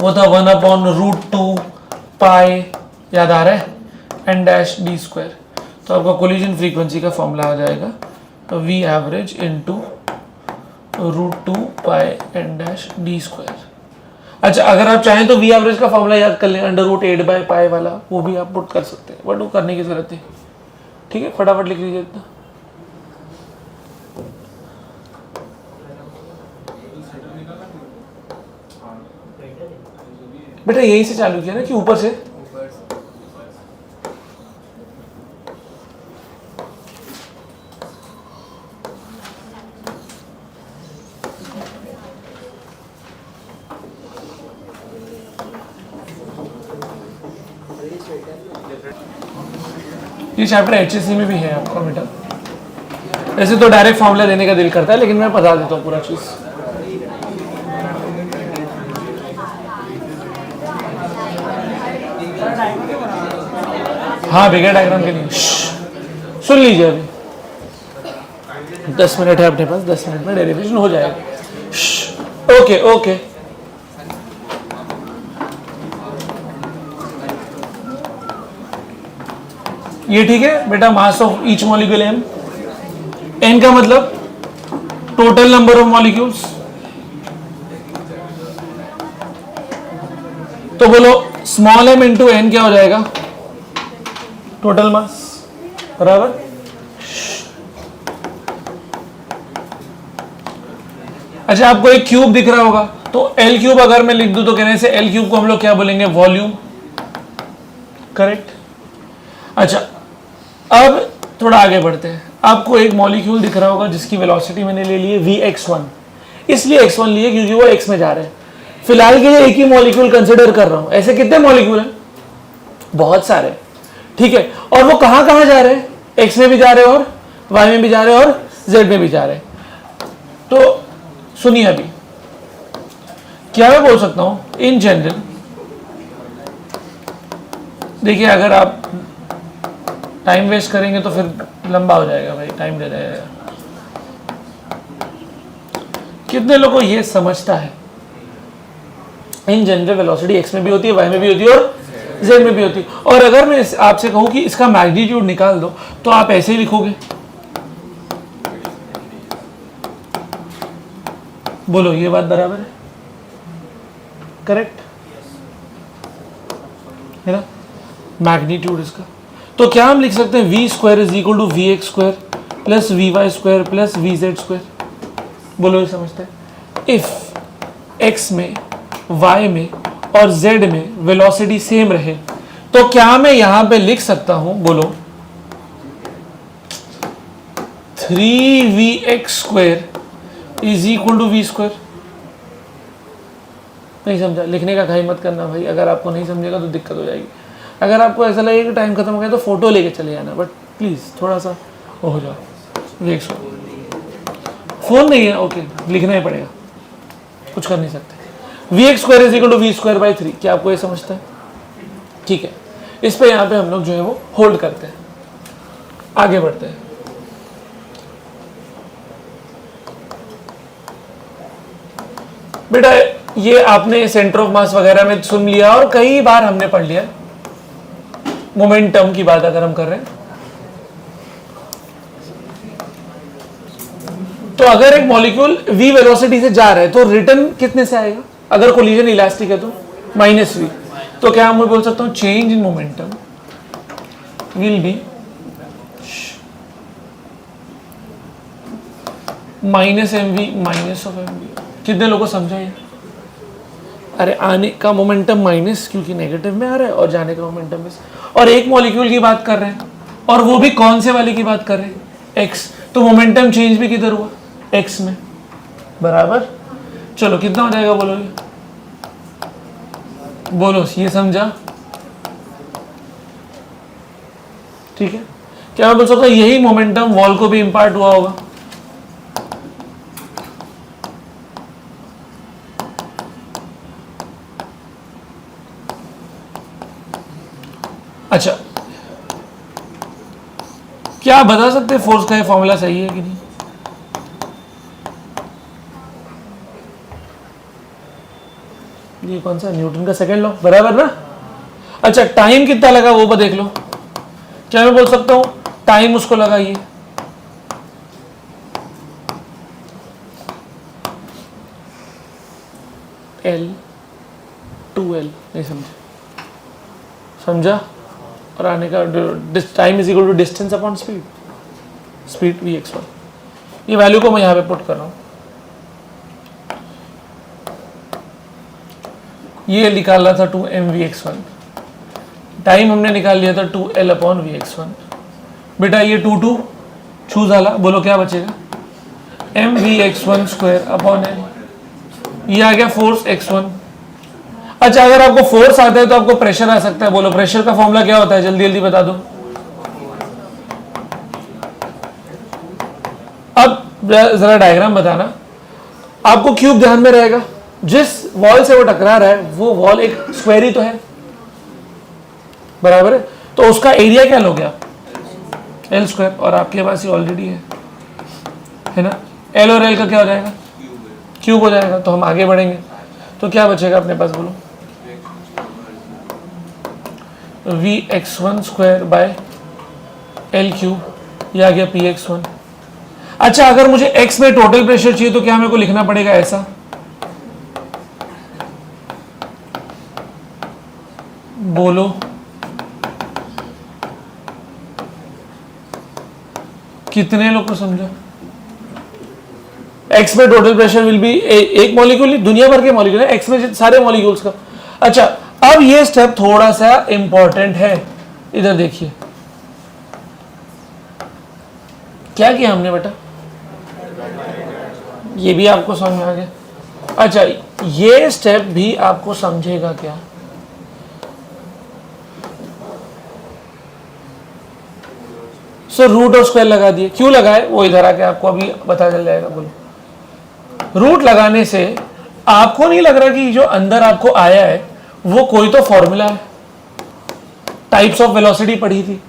वो था 1 अपॉन रूट 2 पाई, याद आ रहा है, एन डैश डी स्क्वायर। तो आपका कोलिजन फ्रीक्वेंसी का फॉर्मूला आ जाएगा V average into root 2 pi N dash D square. अच्छा अगर आप चाहें तो वी एवरेज का फॉर्मूला याद कर लें, अंडर रूट 8 बाई पाई वाला, वो भी आप पुट कर सकते हैं, बट वो करने की जरूरत है। ठीक है, फटाफट लिख लीजिए इतना। बेटा यहीं से चालू किया ना कि ऊपर से? ये चैप्टर एचएससी में भी है आपका बेटा। वैसे तो डायरेक्ट फॉर्मूला देने का दिल करता है, लेकिन मैं बता देता हूँ पूरा चीज। हाँ बिगड़ डायग्राम के लिए सुन लीजिए, अभी 10 मिनट है अपने पास, 10 मिनट में डेरिवेशन हो जाएगा। ओके ओके, ये ठीक है बेटा। Mass of each molecule M, N का मतलब टोटल नंबर ऑफ मॉलिक्यूल्स। तो बोलो स्मॉल एम इंटू एन क्या हो जाएगा, टोटल मास, बराबर। अच्छा आपको एक क्यूब दिख रहा होगा, तो एल क्यूब अगर मैं लिख दूं तो कहने से एल क्यूब को हम लोग क्या बोलेंगे, वॉल्यूम, करेक्ट। अच्छा अब थोड़ा आगे बढ़ते हैं। आपको एक मॉलिक्यूल दिख रहा होगा जिसकी वेलोसिटी मैंने ले ली है Vx1, इसलिए x1 लिए क्योंकि वो x में जा रहे हैं। फिलहाल के लिए एक ही मॉलिक्यूल कंसिडर कर रहा हूं, ऐसे कितने मॉलिक्यूल हैं, बहुत सारे, ठीक है। और वो कहां कहां जा रहे हैं, x में भी जा रहे हैं और y में भी जा रहे हैं और z में भी जा रहे हैं। तो सुनिए अभी क्या मैं बोल सकता हूं इन जनरल, देखिए अगर आप टाइम वेस्ट करेंगे तो फिर लंबा हो जाएगा भाई, टाइम ले जाएगा। कितने लोगों को ये समझता है इन जनरल वेलोसिटी एक्स में भी होती है, वाई में भी होती है और जेड में भी होती है। और अगर मैं आपसे कहूं कि इसका मैग्नीट्यूड निकाल दो तो आप ऐसे ही लिखोगे, बोलो ये बात बराबर है, करेक्ट है ना, मैग्नीट्यूड इसका। तो क्या हम लिख सकते हैं V square is equal to V X square plus V Y square plus V Z square. बोलो ये समझते हैं। इफ एक्स में, वाई में और जेड में वेलोसिटी सेम रहे तो क्या मैं यहां पे लिख सकता हूं, बोलो 3vx square is equal to V square. नहीं समझा, लिखने का घाई मत करना भाई, अगर आपको नहीं समझेगा तो दिक्कत हो जाएगी। अगर आपको ऐसा लगेगा कि टाइम खत्म हो गया तो फोटो लेके चले जाना, बट प्लीज़ थोड़ा सा वो हो जाओ। देख सो फोन नहीं है, ओके लिखना ही पड़ेगा, कुछ कर नहीं सकते। V X square is equal to V square by 3, क्या आपको ये समझता है? ठीक है, इस पे यहाँ पे हम लोग जो है वो होल्ड करते हैं, आगे बढ़ते हैं। बेटा ये आपने सेंटर ऑफ मास वगैरह में सुन लिया और कई बार हमने पढ़ लिया। मोमेंटम की बात अगर हम कर रहे हैं तो अगर एक मॉलिक्यूल v वेलोसिटी से जा रहा है तो रिटर्न कितने से आएगा, अगर कोलिजन इलास्टिक है तो -v। तो क्या मैं बोल सकता हूं change in momentum will be -mv minus of mv। कितने लोगों को समझा ये? अरे आने का मोमेंटम माइनस क्योंकि नेगेटिव में आ रहा है और जाने का मोमेंटम में, और एक मॉलिक्यूल की बात कर रहे हैं और वो भी कौन से वाले की बात कर रहे हैं, x। तो मोमेंटम चेंज भी किधर हुआ, x में, बराबर। चलो कितना हो जाएगा बोलो, बोलो ये समझा? ठीक है, क्या मैं बोल सकता हूं यही मोमेंटम वॉल को भी इंपार्ट हुआ होगा? अच्छा, क्या आप बता सकते हैं फोर्स का ये फॉर्मूला सही है कि नहीं? ये कौन सा, न्यूटन का सेकंड लॉ, बराबर ना। अच्छा टाइम कितना लगा वो देख लो। क्या मैं बोल सकता हूं टाइम उसको लगाइए, L 2L, नहीं समझा? समझा? और आने का time is equal to distance upon speed, speed Vx1। ये वैल्यू को मैं यहां पे पुट कर रहा हूं। ये निकालना था 2mVx1, टाइम हमने निकाल लिया था 2L अपॉन Vx1। बेटा ये 2 छू झाला, बोलो क्या बचेगा, mVx1 स्क्वायर अपॉन L। ये आ गया फोर्स x1। अच्छा अगर आपको फोर्स आता है तो आपको प्रेशर आ सकता है, बोलो प्रेशर का फॉर्मूला क्या होता है, जल्दी जल्दी बता दो। अब जरा डायग्राम बताना, आपको क्यूब ध्यान में रहेगा, जिस वॉल से वो टकरा रहा है वो वॉल एक स्क्वायर ही तो है, बराबर है। तो उसका एरिया क्या लोगे आप, L स्क्वायर, और आपके पास ये ऑलरेडी है ना। L और L का क्या हो जाएगा, क्यूब हो जाएगा। तो हम आगे बढ़ेंगे तो क्या बचेगा अपने पास, बोलो Vx1 square by L cube, ये आ गया Px1। अच्छा अगर मुझे x में टोटल प्रेशर चाहिए तो क्या मेरे को लिखना पड़ेगा ऐसा, बोलो कितने लोग को समझा? एक्स में टोटल प्रेशर विल बी एक मॉलिक्यूल, दुनिया भर के मॉलिक्यूल है, एक्स में सारे मॉलिक्यूल्स का। अच्छा, अब ये स्टेप थोड़ा सा इंपॉर्टेंट है, इधर देखिए क्या किया हमने बेटा, ये भी आपको समझ में आ गया। अच्छा, ये स्टेप भी आपको समझेगा क्या, सो रूट और स्क्वायर लगा दिए, क्यों लगाए वो इधर आके आपको अभी पता चल जाएगा। बोलो, रूट लगाने से आपको नहीं लग रहा कि जो अंदर आपको आया है वो कोई तो फॉर्मूला है, टाइप्स ऑफ वेलोसिटी पढ़ी थी,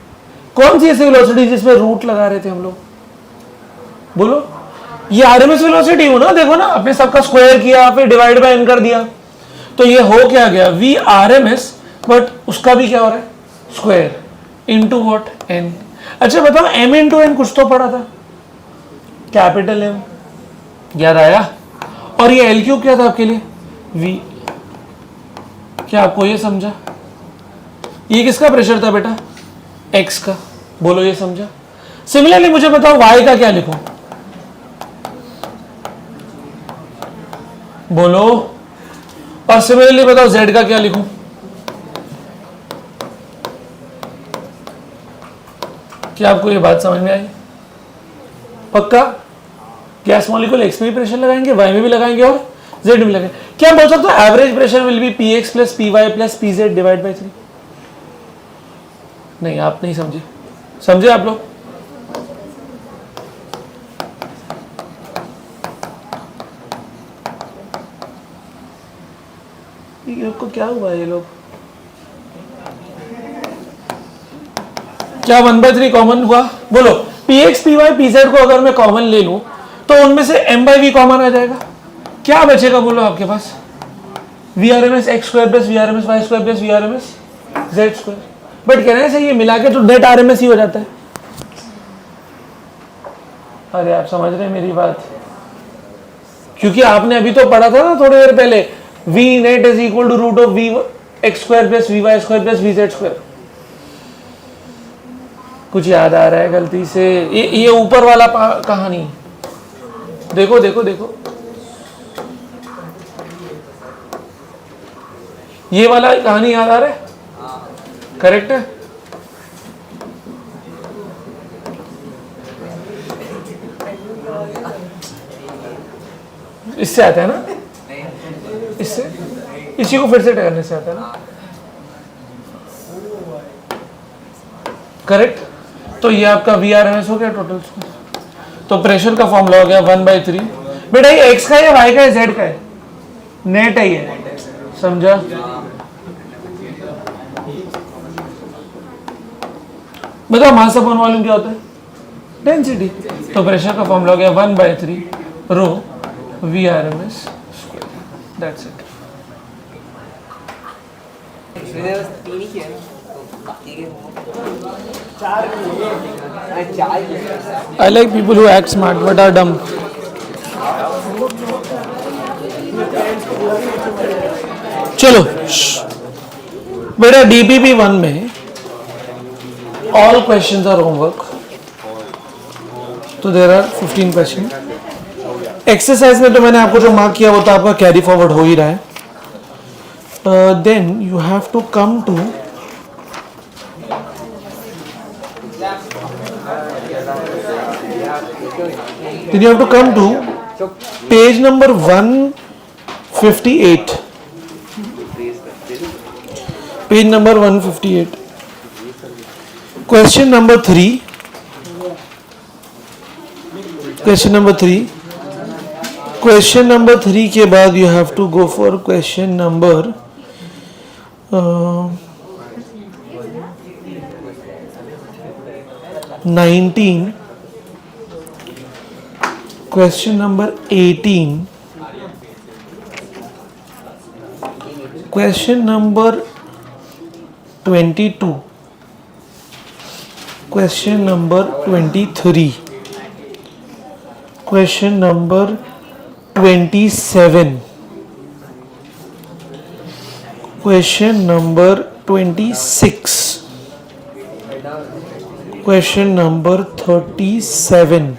कौन सी ऐसी वेलोसिटी जिसमें रूट लगा रहे थे हम लोग, बोलो, ये आरएमएस वेलोसिटी हो ना, देखो ना, आपने सबका स्क्वायर किया फिर डिवाइड बाय एन कर दिया, तो ये हो क्या गया, V R M S, but उसका भी क्या हो रहा है, स्क्वायर इनटू व्हाट, एन। अच्छा बताओ, एम इंटू एन कुछ तो पढ़ा था, कैपिटल एम, याद आया, और ये एल क्यूब क्या था आपके लिए, वी। क्या आपको ये समझा, ये किसका प्रेशर था बेटा, एक्स का, बोलो ये समझा। सिमिलरली मुझे बताओ वाई का क्या लिखूं, बोलो, और सिमिलरली बताओ जेड का क्या लिखूं, क्या आपको ये बात समझ में आई, पक्का। गैस मॉलिक्यूल एक्स में भी प्रेशर लगाएंगे, वाई में भी लगाएंगे और जेड में भी लगाएंगे। क्या बोल सकते हो, average pressure will be P X plus P Y plus P Z divide by 3। नहीं, आप नहीं समझे, समझे आप लोग, ये लोग को क्या हुआ, ये लोग क्या 1/3 कॉमन हुआ, बोलो, P X P Y P Z को अगर मैं कॉमन ले लूं तो उनमें से m बाई वी कॉमन आ जाएगा, क्या बचेगा बोलो आपके पास, V R M S X square plus V R M S Y square plus V R M S Z square. But कहना है ये मिला के तो नेट आर एम एस ही हो जाता है। अरे आप समझ रहे हैं मेरी बात, क्योंकि आपने अभी तो पढ़ा था ना थोड़ी देर पहले, V net is equal to root of V X square plus V Y square plus V Z square. कुछ याद आ रहा है गलती से, ये ऊपर वाला कहानी देखो देखो देखो, ये वाला कहानी याद आ रहा है, करेक्ट है। इससे आता है ना, इससे, इसी को फिर से करने से आता है ना, करेक्ट। तो ये आपका वी आर एम एस हो गया टोटल, तो प्रेशर का फॉर्मूला हो गया 1/3। बेटा ये एक्स का है या वाई का है, जेड का है, नेट है ये, समझा। बताओ मास अपॉन वॉल्यूम क्या होता है, डेंसिटी। तो प्रेशर का फॉर्मूला हो गया 1/3 rho V R M S square, that's it. I like people who act smart but are dumb. चलो बेटा, DPP 1 में all questions are homework. तो there are 15 क्वेश्चन। एक्सरसाइज में तो मैंने आपको जो मार्क किया वो तो आपका कैरी फॉरवर्ड हो ही रहा है। Then you have to come to page number 158, page number 158, question number 3, question number 3 के बाद you have to go for question number 19, question number 18, question number 22, question number 23, question number 27, question number 26, question number 37,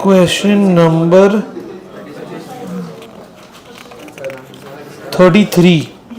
question number 33